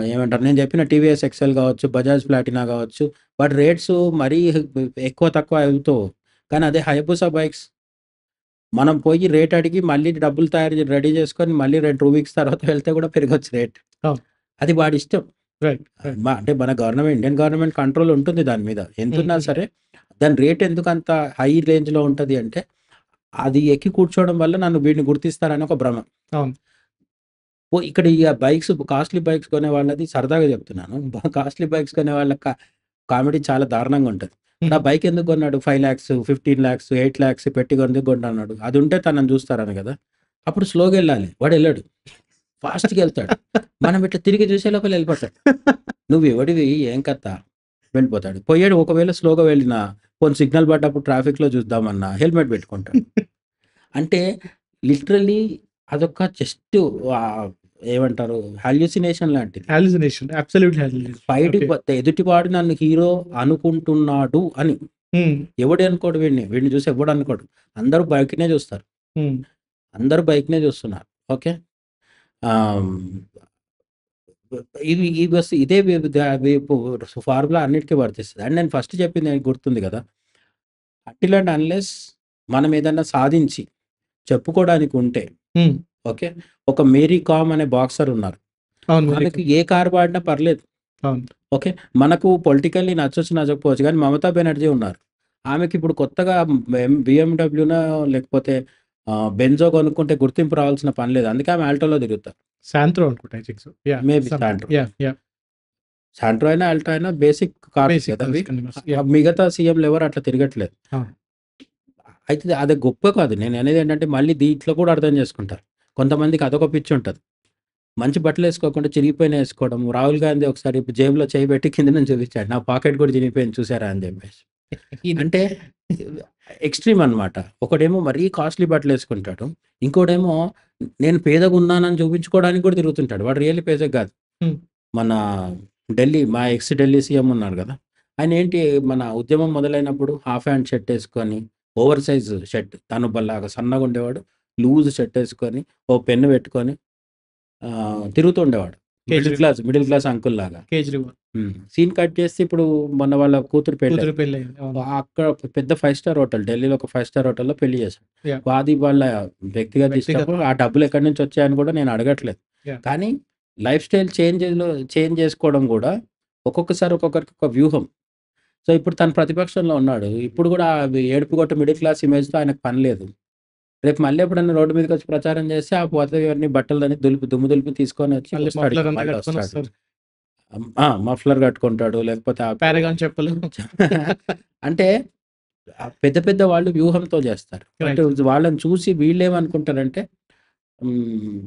B: ఏమంటారు నేను చెప్పిన టీవీఎస్ ఎక్సెల్ కావచ్చు, బజాజ్ ప్లాటినా కావచ్చు, వాటి రేట్స్ మరీ ఎక్కువ తక్కువ అవుతావు. కానీ అదే హయబుసా బైక్స్ మనం పోయి రేట్ అడిగి మళ్ళీ డబ్బులు రెడీ చేసుకొని మళ్ళీ 2 వీక్స్ తర్వాత వెళ్తే కూడా పెరగొచ్చు రేట్.
A: అవును.
B: అది వాడి ఇష్టం.
A: రైట్. రైట్.
B: అంటే మన ఇండియన్ గవర్నమెంట్ కంట్రోల్ ఉంటుంది దాని మీద. ఎంతున్నా
A: హ్మ్.
B: సరే దాని రేట్ ఎందుకంత హై రేంజ్‌లో ఉంటది అంటే, అది ఎక్కి కూర్చోవడం వల్ల నన్ను వీడిని గుర్తిస్తారని ఒక భ్రమ.
A: అవును.
B: ఇక్కడ ఈ కాస్ట్‌లీ బైక్స్ కొనే వాళ్ళది సరదాగా చెప్తున్నాను. కాస్ట్‌లీ బైక్స్ కొనే వాళ్ళ కామెడీ చాలా దారుణంగా ఉంటది. నా
A: హుహు.
B: బైక్ ఎందుకు కొన్నాడు? 5,00,000, 15,00,000, 8,00,000 పెట్టి ఎందుకు కొంటున్నాడు? అది ఉంటే తనని చూస్తారని కదా! అప్పుడు స్లోగా ఎళ్ళాలి. వాడెళ్ళడు. ఫాస్ట్‌గా ఎళ్తాడు. మనం ఇట్లా తిరిగి చూసే లోపల ఎళ్ళిపోతాడు. నువ్వెవడివి? ఏం కథ? వెళ్ళిపోతాడు. పోయాడు ఒకవేళ స్లోగా వెళ్ళినా, పోనీ సిగ్నల్ పడ్డప్పుడు ట్రాఫిక్‌లో చూద్దామన్నా హెల్మెట్ పెట్టుకుంటాడు. అంటే లిటరల్లీ అదొక జస్ట్ ఏమంటారు హాల్యూసినేషన్ లాంటిది.
A: హాలుసినేషన్. Absolutely hallucination.
B: బయటికి
A: ఓకే.
B: ఎదుటివాడు నన్ను హీరో అనుకుంటున్నాడు అని.
A: హ్మ్.
B: ఎవడు అనుకోడు వీడిని. వీడిని చూసి ఎవ్వడు అనుకోడు. అందరూ బైక్‌నే చూస్తారు.
A: హ్మ్.
B: అందరూ బైక్‌నే చూస్తున్నారు. ఓకే. ఆహ్, ఈ బస్ ఇదే ఫార్ములా అన్నిటికి వర్తిస్తది. అండ్ నేను ఫస్ట్ చెప్పింది నీకు గుర్తుంది కదా! అంటిల్ అండ్ అన్‌లెస్ మనం ఏదన్నా సాధించి చెప్పుకోవడానికి ఉంటే
A: హ్మ్.
B: ఓకే. ఒక 'మేరీ కామ్' అనే బాక్సర్ ఉన్నారు.
A: అవును. వెరీ
B: ఆమెకి
A: గుడ్.
B: ఏ కార్ వాడినా పర్లేదు.
A: అవును.
B: ఓకే. మనకు పొలిటికల్లీ నచ్చొచ్చు, నచ్చకపోవచ్చు కానీ మమతా బెనర్జీ ఉన్నారు. ఆమెకిప్పుడు కొత్తగా బీఎండబ్ల్యూనో లేకపోతే బెంజో కొనుక్కుంటే గుర్తింపు రావాల్సిన పని లేదు. అందుకే ఆమె ఆల్టోలో తిరుగుతారు.
A: సాంత్రో అనుకుంటా. I think so. Yeah!
B: Maybe
A: something.
B: సాంట్రో.
A: Yeah!
B: సాంట్రో అయినా, ఆల్టో అయినా బేసిక్ కార్స్
A: బేసిక్
B: కదా అవి.
A: కన్స్యూమర్స్. యాహ్!
B: మిగతా సీఎంలు ఎవరు అట్లా తిరగట్లేదు.
A: అవును.
B: అయితే అది గొప్ప కాదు. నేననేది ఏంటంటే మళ్ళీ దీంట్లో కూడా అర్థం చేసుకుంటారు. కొంతమందికి అదొక పిచ్చి ఉంటది. మంచి బట్టలేసుకోకుండా చిరిగిపోయినయి ఏసుకోవడం. రాహుల్ గాంధీ ఒకసారి జేబులో చేయి పెట్టి కింద నుంచి చూపించాడు. నా పాకెట్ కూడా చినిగిపోయింది చూసారా అని చెప్పేసి.
A: ఈయన
B: అంటే ఎక్స్‌ట్రీమ్ అనమాట. ఒకడేమో మరీ కాస్ట్‌లీ బట్టలేసుకుంటాడు. ఇంకోడేమో నేను పేదగున్నానని చూపించుకోవడానికి కూడా తిరుగుతుంటాడు. వాడు రియల్లీ పేద కాదు.
A: హ్మ్.
B: మన మా ఎక్స్ ఢిల్లీ సీఎం ఉన్నారు కదా! ఆయనేంటి మన ఉద్యమం మొదలైనప్పుడు హాఫ్ హ్యాండ్ షర్ట్ ఏసుకొని, ఓవర్ సైజ్ షర్ట్ తనుబల్లాగా సన్నగుండేవాడు. లూజ్ షర్ట్ ఏసుకొని, ఓ పెన్ను పెట్టుకొని తిరుగుతూ ఉండేవాడు.
A: కేజ్రీవాల్.
B: మిడిల్ క్లాస్ అంకుల్‌లాగా.
A: కేజ్రీవాల్.
B: సీన్ కట్ చేస్తే ఇప్పుడు మొన్న వాళ్ళ కూతురు
A: కూతురు
B: పెళ్ళయింది.
A: పెళ్లయింది. అవును.
B: అక్కడ పెద్ద 5 స్టార్ హోటల్ ఢిల్లీలో ఒక 5 స్టార్ హోటల్‌లో పెళ్లి చేశాడు.
A: యాహ్!
B: అది వాళ్ళ వ్యక్తిగత
A: వ్యక్తిగత.
B: ఇష్టము. ఆ డబ్బులు ఎక్కడి నుంచి వచ్చాయని కూడా నేను అడగట్లేదు.
A: యాహ్!
B: కానీ లైఫ్ స్టైల్ చేంజ్ చేసుకోవడం కూడా ఒక్కొక్కసారి ఒక్కొక్కరికి ఒక వ్యూహం. సో, ఇప్పుడు తను ప్రతిపక్షంలో ఉన్నాడు. ఇప్పుడు కూడా ఏడుపుగొట్టు మిడిల్ క్లాస్ ఇమేజ్‌తో ఆయనకు పని లేదు. రేపు మళ్ళీ ఎప్పుడన్నా రోడ్డు మీదకొచ్చి ప్రచారం చేస్తే ఆ పోతలన్నీ బట్టలన్నీ దుమ్ము దులిపి తీసుకొనొచ్చి
A: మళ్ళీ
B: వస్తాడిక.
A: మఫ్లర్ అంతా
B: మళ్ళీ వస్తాడు.
A: కట్టుకొనొస్తారు.
B: మఫ్లర్ కట్టుకుంటాడు. లేకపోతే
A: పారగాన్ చెప్పులు.
B: అంటే పెద్ద పెద్ద వాళ్ళు వ్యూహంతో చేస్తారు. But
A: right.
B: వాళ్ళని చూసి వీళ్ళేమనుకుంటారంటే హ్మ్.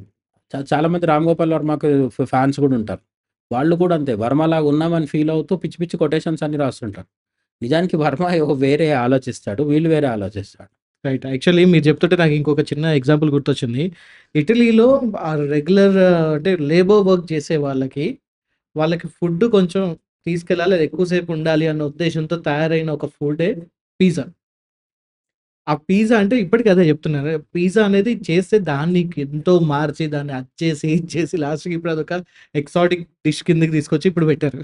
B: చాలామంది 'రామ్ గోపాల్ వర్మ'కు ఫ్యాన్స్ కూడా ఉంటారు. వాళ్ళు కూడా అంతే వర్మలాగా ఉన్నామని ఫీల్ అవుతూ పిచ్చి పిచ్చి కొటేషన్స్ అన్ని రాస్తుంటారు. నిజానికి వర్మ వేరే ఆలోచిస్తాడు. వీళ్ళు వేరే ఆలోచిస్తాడు.
A: రైట్. యాక్చువల్లీ మీరు చెప్తుంటే నాకు ఇంకొక చిన్న ఎగ్జాంపుల్ గుర్తొచ్చింది. ఇటలీలో రెగ్యులర్ అంటే లేబర్ వర్క్ చేసే వాళ్ళకి ఫుడ్ కొంచెం తీసుకెళ్ళాలి. అది ఎక్కువ సేపు ఉండాలి అన్న ఉద్దేశ్యంతో తయారైన ఒక ఫుడే పిజ్జా. ఆ పిజ్జా అంటే ఇప్పటికి అదే చెప్తున్నారు. పిజ్జా అనేది చేస్తే దాన్ని ఎంతో మార్చి దాన్ని అది చేసి, ఇది చేసి లాస్ట్‌కి ఇప్పుడు అదొక ఎక్సాటిక్ డిష్ కిందకి తీసుకొచ్చి ఇప్పుడు పెట్టారు.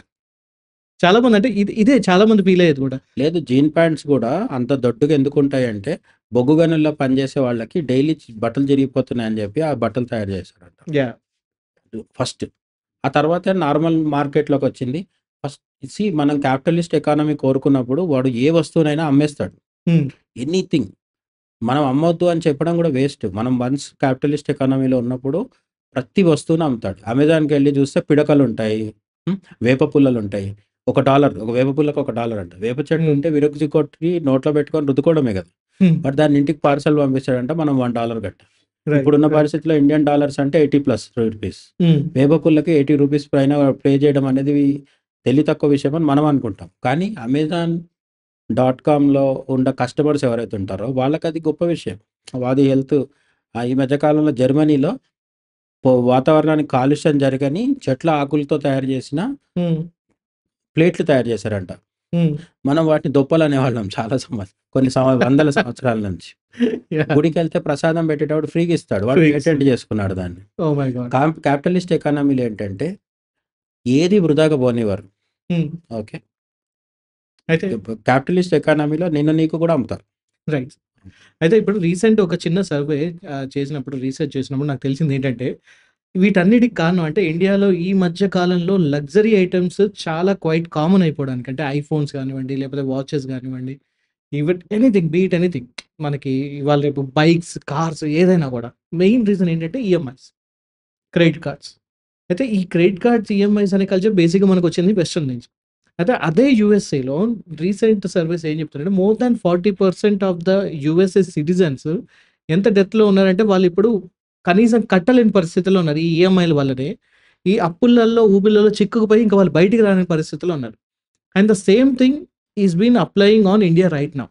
A: చాలామంది అంటే ఇదే చాలామంది ఫీల్ అయ్యేది కూడా.
B: లేదు జీన్ ప్యాంట్స్ గూడా అంత దొడ్డుగా ఎందుకుంటాయంటే, బొగ్గు గనుల్లో పనిచేసే వాళ్ళకి డైలీ బట్టలు చిరిగిపోతున్నాయని జెప్పి ఆ బట్టలు తయారు చేశారంట.
A: యాహ్!
B: ఫస్ట్. ఆ తర్వాత నార్మల్ మార్కెట్‌లోకొచ్చింది. ఫస్ట్ మనం క్యాపిటలిస్ట్ ఎకానమీ కోరుకున్నప్పుడు వాడు ఏ వస్తువునైనా అమ్మేస్తాడు.
A: హ్మ్.
B: ఎనీథింగ్. మనం అమ్మొద్దు అని చెప్పడం గూడా వేస్ట్. మనం వన్స్ క్యాపిటలిస్ట్ ఎకానమీలో ఉన్నప్పుడు ప్రతి వస్తువుని అమ్ముతాడు. అమెజాన్‌కెళ్ళి చూస్తే పిడకలుంటాయి. హ్మ్. వేప పుల్లలుంటాయి. $1 ఒక వేప పుల్లకి $1 అంట. వేప చెట్టు
A: హ్మ్.
B: ఉంటే విరక్తి కొట్టి నోట్లో పెట్టుకొని రుద్దుకోవడమే గదా!
A: హ్మ్.
B: బట్ దాన్ని ఇంటికి పార్సెల్ పంపించాడంటే మనం $1 కట్టాలి.
A: రైట్.
B: ఇప్పుడున్న
A: రైట్.
B: పరిస్థితిలో ఇండియన్ డాలర్స్ అంటే 80 ప్లస్ రూపీస్.
A: హ్మ్.
B: వేప పుల్లకి ₹80 పైన పే చేయడం అనేది తెలివి తక్కువ విషయం అని మనం అనుకుంటాం. కానీ అమెజాన్ కామ్‌లో ఉన్న కస్టమర్స్ ఎవరైతే ఉంటారో వాళ్ళకది గొప్ప విషయం. అది హెల్త్ ఈ మధ్య కాలంలో జర్మనీలో వాతావరణానికి కాలుష్యం జరగని చెట్ల ఆకులతో తయారు చేసిన
A: హ్మ్.
B: ప్లేట్లు తయారు చేశారంట.
A: హ్మ్.
B: మనం వాటిని దొప్పలనేవాళ్ళం చాలా కొన్ని వందల సంవత్సరాల నుంచి.
A: యాహ్!
B: గుడికెళ్తే ప్రసాదం పెట్టేటప్పుడు ఫ్రీగా ఇస్తాడు. వాడు
A: ఫ్రీగా
B: పేటెంట్
A: ఇస్తారు.
B: చేసుకున్నాడు దాన్ని.
A: Oh my God!
B: క్యాపిటలిస్ట్ ఎకానమీలో ఏంటంటే ఏది వృధాగా పోనివ్వరు.
A: హ్మ్.
B: ఓకే.
A: అయితే
B: క్యాపిటలిస్ట్ ఎకానమీలో నిన్ను నీకు కూడా అమ్ముతారు.
A: రైట్. అయితే ఇప్పుడు రీసెంట్ ఒక చిన్న సర్వే చేసినప్పుడు రీసెర్చ్ చేసినప్పుడు నాకు తెలిసిందేంటంటే, వీటన్నిటికి కారణం అంటే ఇండియాలో ఈ మధ్య కాలంలో లగ్జరీ ఐటెమ్స్ చాలా క్వైట్ కామన్ అయిపోవడానికి. అంటే ఐఫోన్స్ గానివ్వండి, లేకపోతే వాచెస్ గానివ్వండి, ఎనీథింగ్ బీ ఇట్ ఎనీథింగ్. మనకి ఇవాళ రేపు బైక్స్, కార్స్ ఏదైనా గూడా. మెయిన్ రీజన్ ఏంటంటే ఈఎంఐస్, క్రెడిట్ కార్డ్స్. అయితే ఈ క్రెడిట్ కార్డ్స్, ఈఎంఐస్ అనే కల్చర్ బేసిక్‌గా మనకొచ్చింది వెస్టర్న్ నుంచి. అయితే అదే యూఎస్ఏలో రీసెంట్ సర్వేస్ ఏం చెప్తున్నారంటే more than 40% of the USA citizens ఎంత డెత్‌లో ఉన్నారంటే వాళ్ళిప్పుడు కనీసం కట్టలేని పరిస్థితిలో ఉన్నారు. ఈ ఈఎంఐల వల్లనే. ఈ అప్పులలో, ఊబిలలో చిక్కుకుపోయి ఇంకా వాళ్ళు బయటికి రాని పరిస్థితిలో ఉన్నారు. And the same thing is been applying on India right now.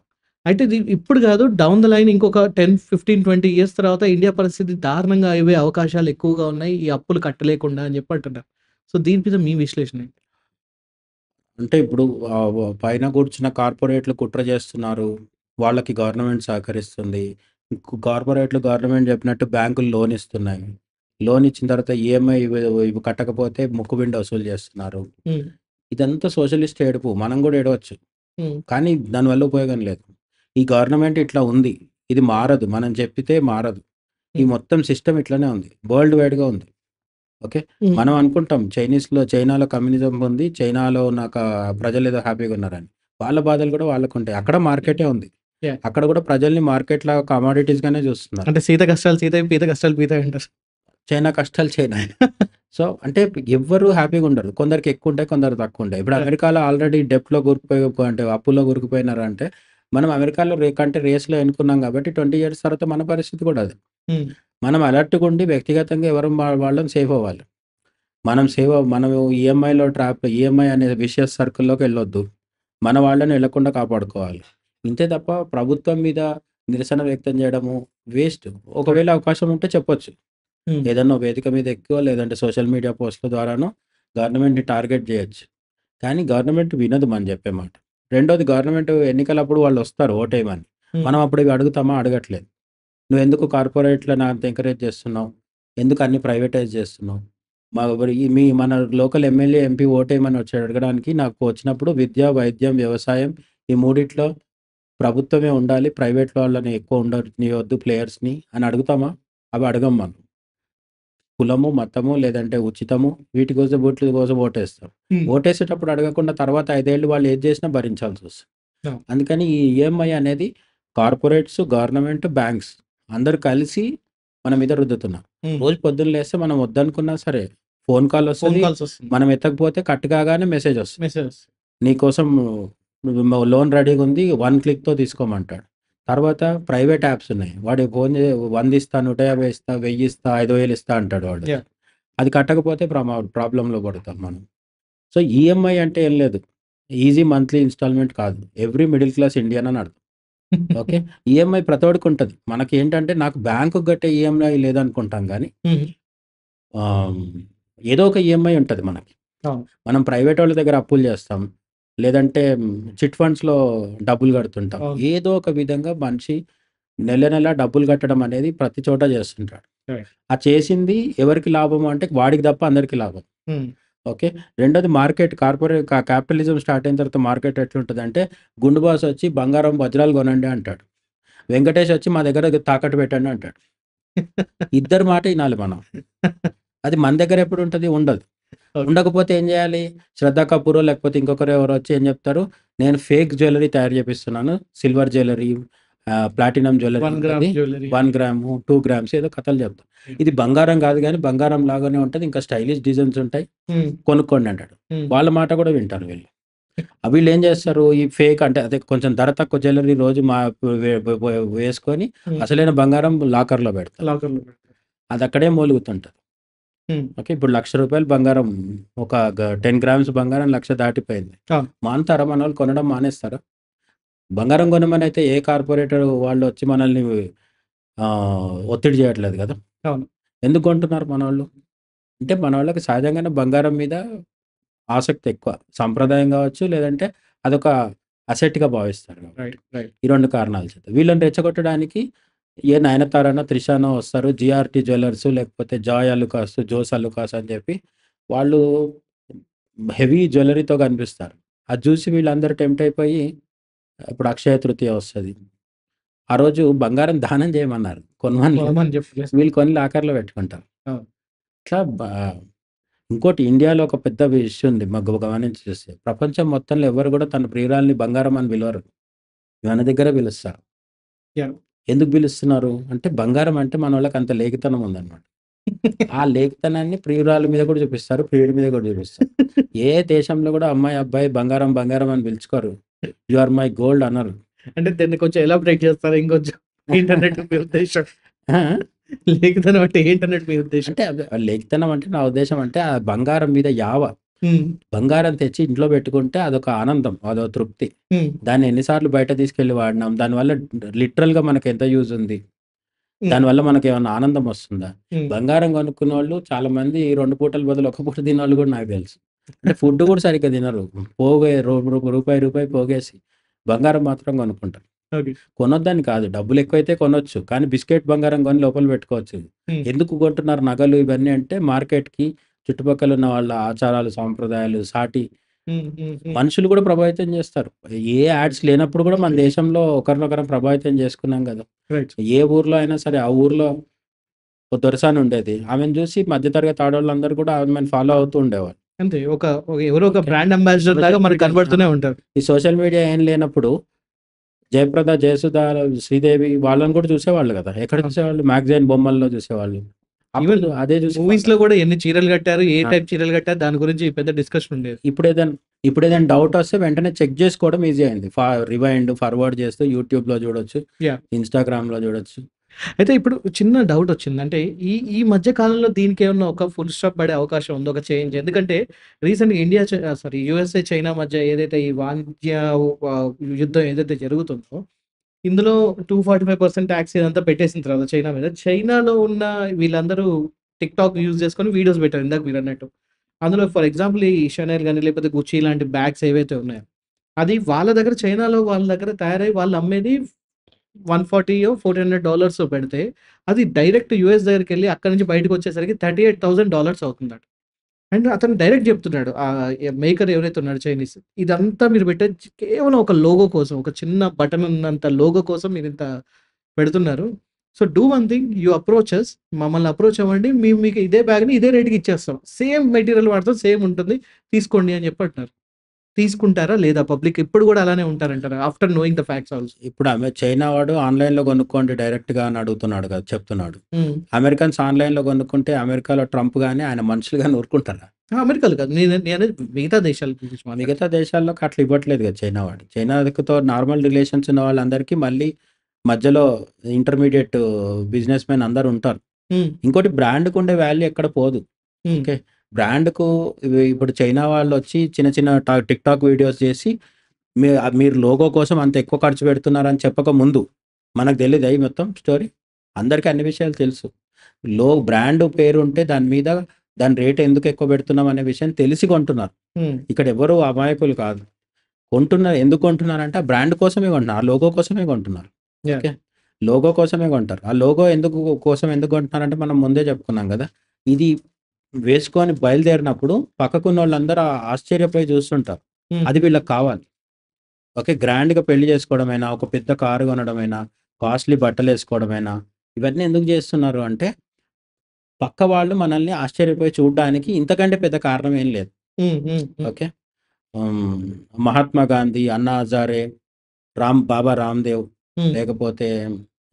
A: అయితే ఇది ఇప్పుడు కాదు, డౌన్ ద లైన్ ఇంకొక 10, 15, 20 ఇయర్స్ తర్వాత ఇండియా పరిస్థితి దారుణంగా అయ్యే అవకాశాలు ఎక్కువగా ఉన్నాయి. ఈ అప్పులు కట్టలేకుండా అని చెప్పి అంటున్నారు. సో దీని మీద మీ విశ్లేషణ ఏంటి?
B: అంటే ఇప్పుడు పైన కూర్చున్న కార్పొరేట్లు కుట్ర చేస్తున్నారు. వాళ్ళకి గవర్నమెంట్ సహకరిస్తుంది. కార్పొరేట్లు గవర్నమెంట్ చెప్పినట్టు బ్యాంకులు లోన్ ఇస్తున్నాయి. లోన్ ఇచ్చిన తర్వాత ఈఎంఐ ఇవి కట్టకపోతే ముక్కుబిండి వసూలు చేస్తున్నారు.
A: హ్మ్.
B: ఇదంతా సోషలిస్ట్ ఏడుపు. మనం కూడా ఏడవచ్చు.
A: హ్మ్.
B: కానీ దానివల్ల ఉపయోగం లేదు. ఈ గవర్నమెంట్ ఇట్లా ఉంది. ఇది మారదు. మనం చెప్పితే మారదు. ఈ
A: హ్మ్.
B: మొత్తం సిస్టమ్ ఇట్లనే ఉంది. వరల్డ్ వైడ్‌గా ఉంది. ఓకే.
A: హ్మ్.
B: మనం అనుకుంటాం చైనాలో కమ్యూనిజం ఉంది. చైనాలో ఉన్న ప్రజలేదో హ్యాపీగా ఉన్నారని. వాళ్ళ బాధలు కూడా వాళ్ళకుంటాయి. అక్కడ మార్కెటే ఉంది.
A: యాహ్!
B: అక్కడ కూడా ప్రజల్ని మార్కెట్‌లాగా కమోడిటీస్‌గానే చూస్తున్నారు.
A: అంటే సీత కష్టాలు సీతయి, పీత కష్టాలు పీతయి అంటారు.
B: చైనా కష్టాలు చైనాయే. సో, అంటే ఎవ్వరు హ్యాపీగా ఉండరు. కొందరికి ఎక్కువుంటాయి. కొందరికి తక్కువుంటాయి. ఇప్పుడు అమెరికాలో ఆల్రెడీ డెబ్ట్‌లో అంటే అప్పుల్లో కూరుకుపోయినారంటే, మనం అమెరికాలో కంటే రేస్‌లో ఎన్నుకున్నాం కాబట్టి 20 ఇయర్స్ తర్వాత మన పరిస్థితి కూడా అదే.
A: హ్మ్.
B: మనం అలర్ట్‌గా ఉండి వ్యక్తిగతంగా ఎవరం వాళ్ళం సేఫ్ అవ్వాలి. మనం ఈఎంఐ అనే విషియస్ సర్కిల్‌లోకి వెళ్ళొద్దు. మన వాళ్ళని ఎళ్ళకుండా కాపాడుకోవాలి. ఇంతే తప్ప ప్రభుత్వం మీద నిరసన వ్యక్తం చేయడము వేస్ట్. ఒకవేళ అవకాశం ఉంటే చెప్పొచ్చు.
A: హ్మ్.
B: ఏదన్నా వేదిక మీద ఎక్కో లేదంటే సోషల్ మీడియా పోస్ట్‌ల ద్వారానో గవర్నమెంట్‌ని టార్గెట్ చేయొచ్చు. కానీ గవర్నమెంట్ వినదు మనం చెప్పే మాట. రెండోది గవర్నమెంట్ ఎన్నికలప్పుడు వాళ్ళొస్తారు ఓటేయమని.
A: హ్మ్.
B: మనం అప్పుడు ఇవి అడుగుతామా? అడగట్లేదు. నువ్వెందుకు కార్పొరేట్‌లని అంత ఎంకరేజ్ చేస్తున్నావు? ఎందుకు అన్ని ప్రైవేటైజ్ చేస్తున్నావు? మన లోకల్ ఎమ్మెల్యే, ఎంపీ ఓటేయమని వచ్చి అడగడానికి నాకు వచ్చినప్పుడు విద్య, వైద్యం, వ్యవసాయం ఈ మూడిట్లో ప్రభుత్వమే ఉండాలి. ప్రైవేట్ వాళ్ళని ఎక్కువ ఉండనియొద్దు ప్లేయర్స్‌ని అని అడుగుతామా? అవి అడగం మనం. కులము, మతము లేదంటే ఉచితము వీటి కోసం ఓటేస్తాం.
A: హ్మ్.
B: ఓటేసేటప్పుడు అడగకుండా తర్వాత 5 ఏళ్ళు వాళ్ళు ఏది చేసినా భరించాల్సొస్తది.
A: అవును.
B: అందుకని ఈ ఈఎంఐ అనేది కార్పొరేట్స్, గవర్నమెంట్, బ్యాంక్స్ అందరూ కలిసి మన మీద రుద్దుతున్నారు.
A: హ్మ్.
B: రోజు పొద్దున్న లేస్తే మనం వద్దనుకున్నా సరే ఫోన్ కాల్
A: ఫోన్
B: వస్తది.
A: కాల్స్ వస్తున్నాయి.
B: మనం ఎత్తకపోతే కట్ కాగానే మెసేజ్ వస్తది.
A: మెసేజెస్.
B: నీకోసం లోన్ రెడీగా ఉంది. 1 క్లిక్‌తో తీసుకోమంటాడు. తర్వాత ప్రైవేట్ యాప్స్ ఉన్నాయి. వాడు ఫోన్ 100 ఇస్తా, 150 ఇస్తా, 1000 ఇస్తా, 5000 ఇస్తా అంటాడు వాడు.
A: యాహ్!
B: అది కట్టకపోతే ప్రాబ్లమ్‌లో పడతాం మనం. సో, ఈఎంఐ అంటే ఏం లేదు. ఈజీ మంత్లీ ఇన్‌స్టాల్‌మెంట్ కాదు. ఎవ్రీ మిడిల్ క్లాస్ ఇండియన్ అని అర్థం. ఓకే. ఈఎంఐ ప్రతోడికి ఉంటది. మనకేంటంటే నాకు బ్యాంకుకి కట్టే ఈఎంఐ లేదనుకుంటాం గానీ
A: హ్మ్.
B: ఆహ్, ఏదో ఒక ఈఎంఐ ఉంటది మనకి.
A: అవును.
B: మనం ప్రైవేటోళ్ళ దగ్గర అప్పులు చేస్తాం. లేదంటే చిట్ ఫండ్స్‌లో డబ్బులు కడుతుంటాం.
A: అవును.
B: ఏదో ఒక విధంగా మనిషి నెల నెల డబ్బులు కట్టడం అనేది ప్రతి చోట చేస్తుంటాడు.
A: రైట్.
B: ఆ చేసింది ఎవరికి లాభము అంటే వాడికి తప్ప అందరికి లాభం.
A: హ్మ్.
B: ఓకే. రెండోది క్యాపిటలిజం స్టార్ట్ అయిన తర్వాత మార్కెట్ ఎట్లుంటదంటే గుండు బాస్ వచ్చి బంగారం, వజ్రాలు కొనండి అంటాడు. వెంకటేష్ వచ్చి మా దగ్గర తాకట్టు పెట్టండి అంటాడు. ఇద్దరి మాట ఇనాలి మనం. అది మన దగ్గర ఎప్పుడుంటది? ఉండదు.
A: ఓకే.
B: ఉండకపోతే ఏం జేయాలి? 'శ్రద్ధ కపూరో' లేకపోతే ఇంకొకరు ఎవరో వచ్చి ఏం జెప్తారు? నేను ఫేక్ జ్యువెల్లరీ తయారు జేపిస్తున్నాను. Silver jewellery, platinum jewellery
A: 1 gram
B: ఉంటది.
A: జ్యువెల్లరీ.
B: 1 గ్రాము, 2 గ్రామ్స్ ఏదో కథలు జెప్తారు. ఇది బంగారం గాదు గానీ బంగారం లాగానే ఉంటది. ఇంకా స్టైలిష్ డిజైన్స్ ఉంటాయి.
A: హ్మ్.
B: కొనుక్కోండి అంటాడు.
A: హ్మ్.
B: వాళ్ళ మాట గూడా వింటారు వీళ్ళు. వీళ్ళేం జేస్తారు? ఈ ఫేక్ అంటే అదే కొంచెం ధర తక్కువ జ్యువెల్లరీ రోజు మా వే వే వే వేసుకొని
A: హ్మ్.
B: అసలైన బంగారం లాకర్‌లో బెడతారు.
A: లాకర్‌లో పెడతారు.
B: అదక్కడే మూలుగుతుంటది.
A: హ్మ్.
B: ఓకే. ఇప్పుడు రూ. 1,00,000 బంగారం ఒక 10 గ్రామ్స్ బంగారం 1,00,000 దాటిపోయింది.
A: అవును.
B: మానుతారా మనోళ్ళు కొనడం మానేస్తారా? బంగారం కొనమనైతే ఏ కార్పొరేటర్ వాళ్ళొచ్చి మనల్ని ఒత్తిడి చేయట్లేదు గదా!
A: అవును.
B: ఎందుకు కొంటున్నారు మనోళ్ళు? అంటే మనోళ్ళకి సహజంగానే బంగారం మీద ఆసక్తి ఎక్కువ. సంప్రదాయం గావచ్చు, లేదంటే అదొక అసెట్‌గా భావిస్తారు కాబట్టి.
A: రైట్. రైట్.
B: ఈ 2 కారణాల చేత. వీళ్ళని రెచ్చగొట్టడానికి ఏ నయనతారనో, త్రిషనో వస్తారు. 'జీఆర్‌టీ జ్యువెల్లర్స్' లేకపోతే 'జాయ్ అలుకాస్', 'జోస్ అలుకాస్' అని చెప్పి వాళ్ళు హెవీ జ్యువెల్లరీతో కనిపిస్తారు. అది చూసి వీళ్ళందరూ టెంప్ట్ అయిపోయి ఇప్పుడు అక్షయ తృతీయ వస్తది. ఆ రోజు బంగారం దానం చేయమన్నారు. కొనమనలేదు.
A: కొనమని చెప్పేసి.
B: వీళ్ళు కొని లాకర్‌లో పెట్టుకుంటారు.
A: అవును.
B: ఇట్లా ఇంకోటి ఇండియాలో ఒక పెద్ద ఇష్యూ ఉంది. గమనించి చూస్తే. ప్రపంచం మొత్తంలో ఎవరు కూడా తన ప్రియురాలిని బంగారం అని పిలవరు. మన దగ్గరే పిలుస్తారు.
A: యాహ్!
B: ఎందుకు పిలుస్తున్నారు? అంటే బంగారం అంటే మనోళ్ళకి అంత లేఖితనం ఉందన్నమాట. ఆ లేఖితనాన్ని ప్రియురాలు మీద కూడా చూపిస్తారు. ప్రియుడి మీద కూడా చూపిస్తారు. ఏ దేశంలో కూడా అమ్మాయి, అబ్బాయి బంగారం, బంగారం అని పిలుచుకోరు. యూ ఆర్ మై గోల్డ్ అనరు.
A: అంటే దీన్ని కొంచెం ఎలాబరేట్ చేస్తారా ఇంకొంచెం ఏంటన్నట్టు మీ ఉద్దేశ్యం?
B: ఆ!
A: లేఖితనం అంటే ఏంటన్నట్టు మీ ఉద్దేశం?
B: అంటే లేఖితనం అంటే నా ఉద్దేశం అంటే ఆ బంగారం మీద యావ.
A: హ్మ్.
B: బంగారం తెచ్చి ఇంట్లో పెట్టుకుంటే అదొక ఆనందం. అదో తృప్తి.
A: హ్మ్.
B: దాన్ని ఎన్ని సార్లు బయట తీసుకెళ్ళి వాడినాం. దానివల్ల లిటరల్‌గా మనకెంత యూజ్ ఉంది.
A: హ్మ్.
B: దానివల్ల మనకేమన్నా ఆనందం వస్తుందా?
A: హ్మ్.
B: బంగారం కొనుక్కున్నోళ్ళు చాలామంది 2 పూటల బదులు ఒక పూట తిన్నోళ్ళు కూడా నాకు తెలుసు. అంటే ఫుడ్ కూడా సరిగ్గా తినరు. పోగే రూపాయి పోగేసి బంగారం మాత్రం కొనుక్కుంటారు.
A: ఓకే.
B: కొనొద్దని కాదు. డబ్బులెక్కువైతే కొనొచ్చు. కానీ బిస్కెట్ బంగారం కొని లోపల పెట్టుకోవచ్చు.
A: హ్మ్.
B: ఎందుకు కొంటున్నారు నగలు ఇవన్నీ అంటే మార్కెట్‌కి చుట్టుపక్కల ఉన్న వాళ్ళ ఆచారాలు, సాంప్రదాయాలు, సాటి
A: హ్మ్. హ్మ్. హ్మ్.
B: మనుషులు కూడా ప్రభావితం చేస్తారు. ఏ యాడ్స్ లేనప్పుడు కూడా మన దేశంలో ఒకరినొకరం ప్రభావితం చేసుకున్నాం గదా!
A: రైట్.
B: ఏ ఊర్లో అయినా సరే ఆ ఊర్లో ఓ దొరసాని ఉండేది. ఆమెను చూసి మధ్య తరగతి ఆడోళ్ళందరూ కూడా ఆమెను ఫాలో అవుతూ ఉండేవాళ్ళు.
A: అంతే. ఎవరో ఒక
B: ఓకే.
A: బ్రాండ్ అంబాసిడర్ లాగా
B: సోషల్
A: మనకు
B: మీడియా
A: కనబడుతూనే ఉంటారు.
B: ఈ సోషల్ మీడియా ఏం లేనప్పుడు జయప్రద, జయసుధ, శ్రీదేవి వాళ్ళని కూడా చూసేవాళ్ళు గదా! ఎక్కడ
A: అవును.
B: చూసేవాళ్ళు? మ్యాగజైన్ బొమ్మల్లో చూసేవాళ్ళు. అప్పుడు
A: ఈవెన్
B: అదే చూసి
A: మూవీస్‌లో గూడా ఎన్ని చీరలు కట్టారు, ఏ
B: ఆ!
A: టైప్ చీరలు కట్టారు దాని గురించి పెద్ద డిస్కషన్ ఉండేది.
B: ఇప్పుడేదైనా డౌటొస్తే వెంటనే చెక్ జేసుకోవడం ఈజీ అయింది. రివైండ్, ఫార్వర్డ్ చేస్తూ యూట్యూబ్‌లో చూడొచ్చు.
A: యాహ్!
B: ఇన్‌స్టాగ్రామ్‌లో చూడొచ్చు.
A: అయితే ఇప్పుడు చిన్న డౌటొచ్చింది. అంటే ఈ ఈ మధ్య కాలంలో దీనికేమన్నా ఒక ఫుల్ స్టాప్ పడే అవకాశం ఉందా? ఒక చేంజ్? ఎందుకంటే రీసెంట్‌గా యూఎస్ఏ, చైనా మధ్య ఏదైతే ఈ వాణిజ్య యుద్ధం ఏదైతే జరుగుతుందో, ఇందులో 245% టాక్స్ ఇదంతా పెట్టేసిన తర్వాత చైనా మీద, చైనాలో ఉన్న వీళ్ళందరూ టిక్‌టాక్ యూజ్ చేసుకొని వీడియోస్ పెట్టారు ఇందాక మీరన్నట్టు. అందులో ఫర్ ఎగ్జాంపుల్ ఈ షనెల్ గాని, లేకపోతే గుచ్చి లాంటి బ్యాగ్స్ ఏవైతే ఉన్నాయో, అది వాళ్ళ దగ్గర తయారయ్యి వాళ్ళు అమ్మేది 140 $400 పెడితే, అది డైరెక్ట్ యూఎస్ దగ్గరికెళ్ళి అక్కడి నుంచి బయటకొచ్చేసరికి $38,000 అవుతుందట. అండ్ అతను డైరెక్ట్ జెప్తున్నాడు. మేకర్ ఎవరైతే ఉన్నాడో చైనీస్, ఇదంతా మీరు పెట్టేది కేవలం ఒక లోగో కోసం. ఒక చిన్న బటన్ ఉన్నంత లోగో కోసం మీరింత పెడుతున్నారు. So, do one thing you approach us. మమ్మల్ని అప్రోచ్ అవ్వండి. మేము మీకు ఇదే బ్యాగ్‌ని ఇదే రేట్‌కి ఇచ్చేస్తాం. సేమ్ మెటీరియల్ వాడతాం. సేమ్ ఉంటుంది. తీసుకోండి అని జెప్పి అంటున్నారు. తీసుకుంటారా? లేదా? పబ్లిక్ ఇప్పుడు గూడా అలానే ఉంటారంటారా? After knowing the facts also.
B: ఇప్పుడు చైనా వాడు ఆన్‌లైన్‌లో కొనుక్కోండి డైరెక్ట్‌గా అని అడుగుతున్నాడు కదా! చెప్తున్నాడు.
A: హ్మ్.
B: అమెరికన్స్ ఆన్‌లైన్‌లో కొనుక్కుంటే అమెరికాలో ట్రంప్ గాని, ఆయన మనుషులు గాని ఊరుకుంటారా?
A: అమెరికాలో కాదు. నేననేది మిగతా దేశాల గురించి
B: మిగతా
A: మాట్లాడుతున్నా.
B: దేశాల్లోకి అట్లా ఇవ్వట్లేదు కదా చైనా వాడు. చైనాతో నార్మల్ రిలేషన్స్ ఉన్న వాళ్ళందరికీ మళ్ళీ మధ్యలో ఇంటర్మీడియేట్ బిజినెస్ మెన్ అందరూ ఉంటారు.
A: హ్మ్.
B: ఇంకోటి బ్రాండ్‌కుండే వాల్యూ ఎక్కడ పోదు.
A: హ్మ్.
B: ఓకే. బ్రాండ్‌కు ఇప్పుడు చైనా వాళ్ళొచ్చి చిన్న చిన్న టిక్‌టాక్ వీడియోస్ చేసి మీరు లోగో కోసం అంత ఎక్కువ ఖర్చు పెడుతున్నారని చెప్పక ముందు మనకు తెలీదా ఈ మొత్తం స్టోరీ? అందరికి అన్ని విషయాలు తెలుసు. బ్రాండ్ పేరుంటే దాని మీద దాని రేట్ ఎందుకు ఎక్కువ పెడుతున్నాం అనే విషయం తెలిసి కొంటున్నారు.
A: హ్మ్.
B: ఇక్కడ ఎవరు అమాయకులు కాదు. ఎందుకు కొంటున్నారంటే ఆ బ్రాండ్ కోసమే కొంటున్నారు. ఆ లోగో కోసమే కొంటున్నారు.
A: యాహ్!
B: ఓకే. లోగో కోసమే కొంటారు. ఆ లోగో ఎందుకు కొంటున్నారంటే మనం ముందే చెప్పుకున్నాం గదా! ఇది వేసుకొని బయలుదేరినప్పుడు పక్కకున్నోళ్ళందరూ ఆశ్చర్యపోయి చూస్తుంటారు.
A: హ్మ్.
B: అది వీళ్ళకి కావాలి. ఓకే. గ్రాండ్‌గా పెళ్లి చేసుకోవడమైనా, ఒక పెద్ద కారు కొనడమైనా, కాస్ట్‌లీ బట్టలేసుకోవడమైనా, ఇవన్నీ ఎందుకు జేస్తున్నారు అంటే, పక్క వాళ్ళు మనల్ని ఆశ్చర్యపోయి చూడ్డానికి ఇంతకంటే పెద్ద కారణం ఏం లేదు.
A: హ్మ్. హ్మ్. హ్మ్.
B: ఓకే. హ్మ్. మహాత్మా గాంధీ, అన్నా హజారే, బాబా రామ్‌దేవ్,
A: హ్మ్.
B: లేకపోతే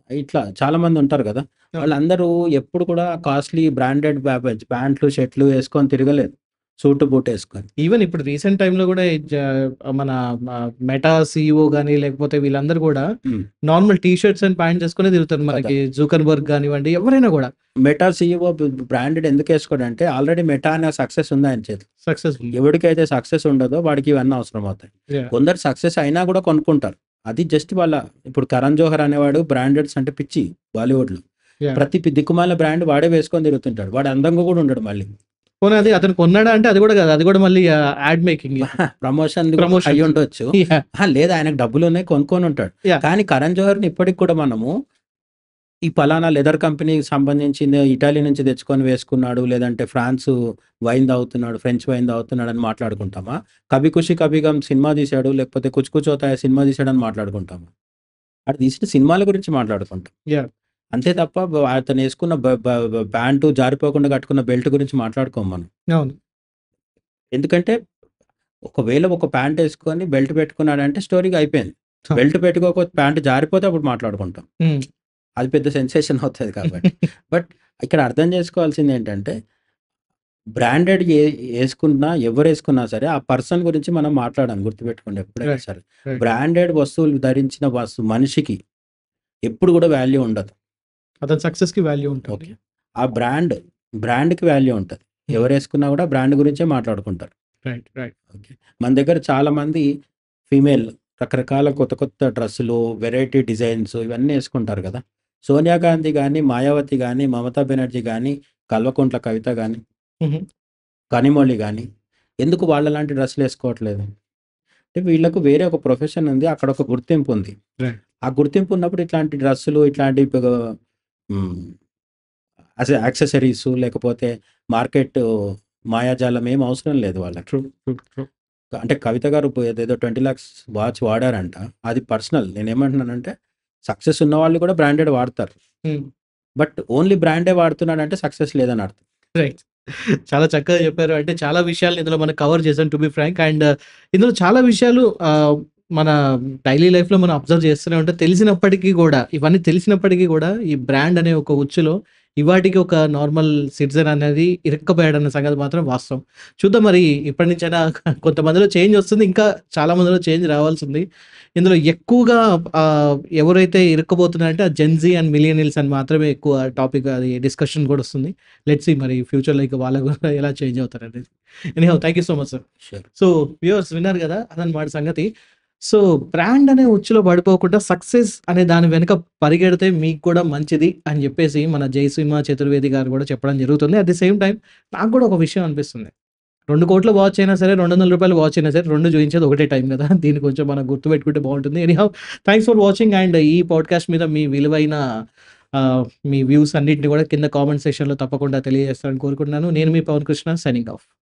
B: ఇట్లా చాలామందుంటారు గదా!
A: అవును.
B: వాళ్ళందరూ ఎప్పుడు కూడా కాస్ట్‌లీ బ్రాండెడ్ ప్యాంట్లు, షర్ట్‌లు యేసుకొని తిరగలేదు. సూటు, బూటేసుకొని.
A: ఈవెన్ ఇప్పుడు రీసెంట్ టైమ్‌లో గూడా మన మెటా సీఈఓ గాని, లేకపోతే వీళ్ళందరూ గూడా
B: హ్మ్.
A: Normal T shirts and pants ఏసుకునే తిరుగుతారు.
B: కదా!
A: మనకి జుకర్బర్గ్ గానివ్వండి, ఎవరైనా గూడా
B: మెటా సీఈఓ బ్రాండెడ్ ఎందుకేసుకోడంటే ఆల్రెడీ మెటా అనే సక్సెస్ ఉంది ఆయన చేతిలో.
A: సక్సెస్‌ఫుల్.
B: ఎవడికైతే సక్సెస్ ఉండదో వాడికి ఇవన్నీ అవసరం అవుతాయి.
A: యాహ్!
B: కొందరు సక్సెస్ అయినా కూడా కొనుక్కుంటారు. అది జస్ట్ ఇప్పుడు 'కరణ్ జోహర్' అనేవాడు బ్రాండెడ్స్ అంటే పిచ్చి బాలీవుడ్‌లో.
A: యాహ్!
B: ప్రతి దిక్కుమాలిన బ్రాండ్ వాడే వేసుకొని తిరుగుతుంటాడు. వాడు అందంగా కూడా ఉండడు మళ్ళీ.
A: పోనీ అది అతను కొన్నాడా అంటే అది గూడా గాదు. అది గూడా మళ్ళీ యాడ్ మేకింగే.
B: ప్రమోషన్‌ది కూడా
A: ప్రమోషన్స్.
B: అయ్యుండొచ్చు.
A: యాహ్!
B: లేదు ఆయనకు డబ్బులున్నాయి కొనుక్కొనుంటాడు.
A: యాహ్!
B: కానీ 'కరణ్ జోహర్‌ని' ఇప్పటికి కూడా మనము ఈ పలానా లెదర్ కంపెనీకి సంబంధించింది ఇటాలీ నుంచి తెచ్చుకొని వేసుకున్నాడు. లేదంటే French wine తాగుతున్నాడని మాట్లాడుకుంటామా? 'Kabhi Khushi Kabhi gum' cinema తీశాడు. లేకపోతే 'కుచ్ కుచ్ హోతా హై' సినిమా తీశాడని మాట్లాడుకుంటామా? ఆడు తీసిన సినిమాల గురించి మాట్లాడుకుంటాం.
A: యాహ్!
B: అంతే తప్ప అతనేసుకున్న బ బ బ ప్యాంటు జారిపోకుండా కట్టుకున్న బెల్ట్ గురించి మాట్లాడుకోము మనం.
A: అవును.
B: ఎందుకంటే ఒకవేళ ఒక ప్యాంట్ ఏసుకొని బెల్ట్ పెట్టుకున్నాడంటే స్టోరీగా అయిపోయింది.
A: హ!
B: బెల్ట్ పెట్టుకోకపోతే ప్యాంట్ జారిపోతే అప్పుడు మాట్లాడుకుంటాం.
A: హ్మ్.
B: అది పెద్ద సెన్సేషన్ అవుతది కాబట్టి. బట్ ఇక్కడ అర్థం చేసుకోవాల్సిందేంటంటే బ్రాండెడ్ ఎవరేసుకున్నా సరే, ఆ పర్సన్ గురించి మనం మాట్లాడాలి గుర్తుపెట్టుకోండి ఎప్పుడైనా
A: రైట్.
B: సరే.
A: రైట్.
B: బ్రాండెడ్ వస్తువులు ధరించిన మనిషికి ఎప్పుడు గూడా వాల్యూ ఉండదు.
A: అతని సక్సెస్‌కి వాల్యూ ఉంటుంది.
B: ఓకే. ఆ బ్రాండ్‌కి వాల్యూ ఉంటది. ఎవరేసుకున్నా గూడా బ్రాండ్ గురించే మాట్లాడుకుంటారు.
A: రైట్.
B: ఓకే. మన దగ్గర చాలామంది ఫీమేల్ రకరకాల కొత్త కొత్త డ్రెస్సులు, వెరైటీ డిజైన్స్ ఇవన్నీ యేసుకుంటారు గదా! సోనియా గాంధీ గానీ, మాయావతి గానీ, మమతా బెనర్జీ గానీ, కల్వకుంట్ల కవిత గానీ,
A: హుహు.
B: కనిమొళి గానీ, ఎందుకు వాళ్ళలాంటి డ్రెస్సులేసుకోవట్లేదు? అంటే వీళ్ళకు వేరే ఒక ప్రొఫెషన్ ఉంది. అక్కడ ఒక గుర్తింపు ఉంది.
A: రైట్.
B: ఆ గుర్తింపు ఉన్నప్పుడు ఇట్లాంటి డ్రెస్సులు, ఇట్లాంటి హ్మ్. యాక్సెసరీసు లేకపోతే మార్కెట్ మాయాజాలం ఏం అవసరం లేదు వాళ్ళకి.
A: ట్రూ.
B: అంటే కవిత గారు ఏదేదో 20,00,000 వాచ్ వాడారంట. అది పర్సనల్. నేనేమంటున్నానంటే సక్సెస్ ఉన్నవాళ్ళు కూడా బ్రాండెడ్ వాడతారు.
A: హ్మ్.
B: బట్ ఓన్లీ బ్రాండే వాడుతున్నాడంటే సక్సెస్ లేదని అర్థం.
A: రైట్. చాలా చక్కగా చెప్పారు. అంటే చాలా విషయాలు ఇందులో మనం కవర్ చేసాం టు బి ఫ్రాంక్. అండ్ ఇందులో చాలా విషయాలు మన డైలీ లైఫ్‌లో మనం అబ్జర్వ్ చేస్తూనే ఉంటాం. తెలిసినప్పటికీ గూడా, ఇవన్నీ తెలిసినప్పటికీ గూడా ఈ బ్రాండ్ అనే ఒక ఉచ్చులో ఇవాటికి ఒక నార్మల్ సిటిజన్ అనేది ఇరుక్కుపోయాడన్న సంగతి మాత్రం వాస్తవం. చూద్దాం మరి ఇప్పటి నుంచైనా కొంతమందిలో చేంజ్ వస్తుంది. ఇంకా చాలా మందిలో చేంజ్ రావాల్సింది. ఇందులో ఎక్కువగా ఎవరైతే ఇరుక్కుపోతున్నారంటే ఆ జెన్‌జీ అండ్ మిలియనియల్స్ అని మాత్రమే ఎక్కువ టాపిక్ అది డిస్కషన్ కూడా వస్తుంది. లెట్స్ సీ మరి ఫ్యూచర్‌లో ఇక వాళ్ళు కూడా ఎలా చేంజ్ అవుతారనేది. Anyhow thank you so much sir.
B: Sure.
A: So viewers విన్నారు గదా! అదనమాట సంగతి. సో బ్రాండ్ అనే ఉచ్చులో పడిపోకుండా సక్సెస్ అనే దాని వెనక పరిగెడితే మీకు కూడా మంచిది అని జెప్పేసి మన జయసింహ చతుర్వేది గారు గూడా చెప్పడం జరుగుతుంది. అట్ ది సేమ్ టైమ్ నాకు గూడా ఒక విషయం అనిపిస్తుంది. 2,00,00,000 వాచ్ అయినా సరే, రూ. 200 వాచ్ అయినా సరే 2 చూయించేది ఒకటే టైం గదా! దీన్ని కొంచెం మనం గుర్తుపెట్టుకుంటే బావుంటుంది. Anyhow thanks for watching and ఈ పాడ్‌కాస్ట్ మీద మీ విలువైన మీ వ్యూస్ అన్నిటిని గూడా కింద కామెంట్ సెక్షన్‌లో తప్పకుండా తెలియజేస్తారని కోరుకుంటున్నాను. నేను మీ పవన్ కృష్ణ సైనింగ్ ఆఫ్.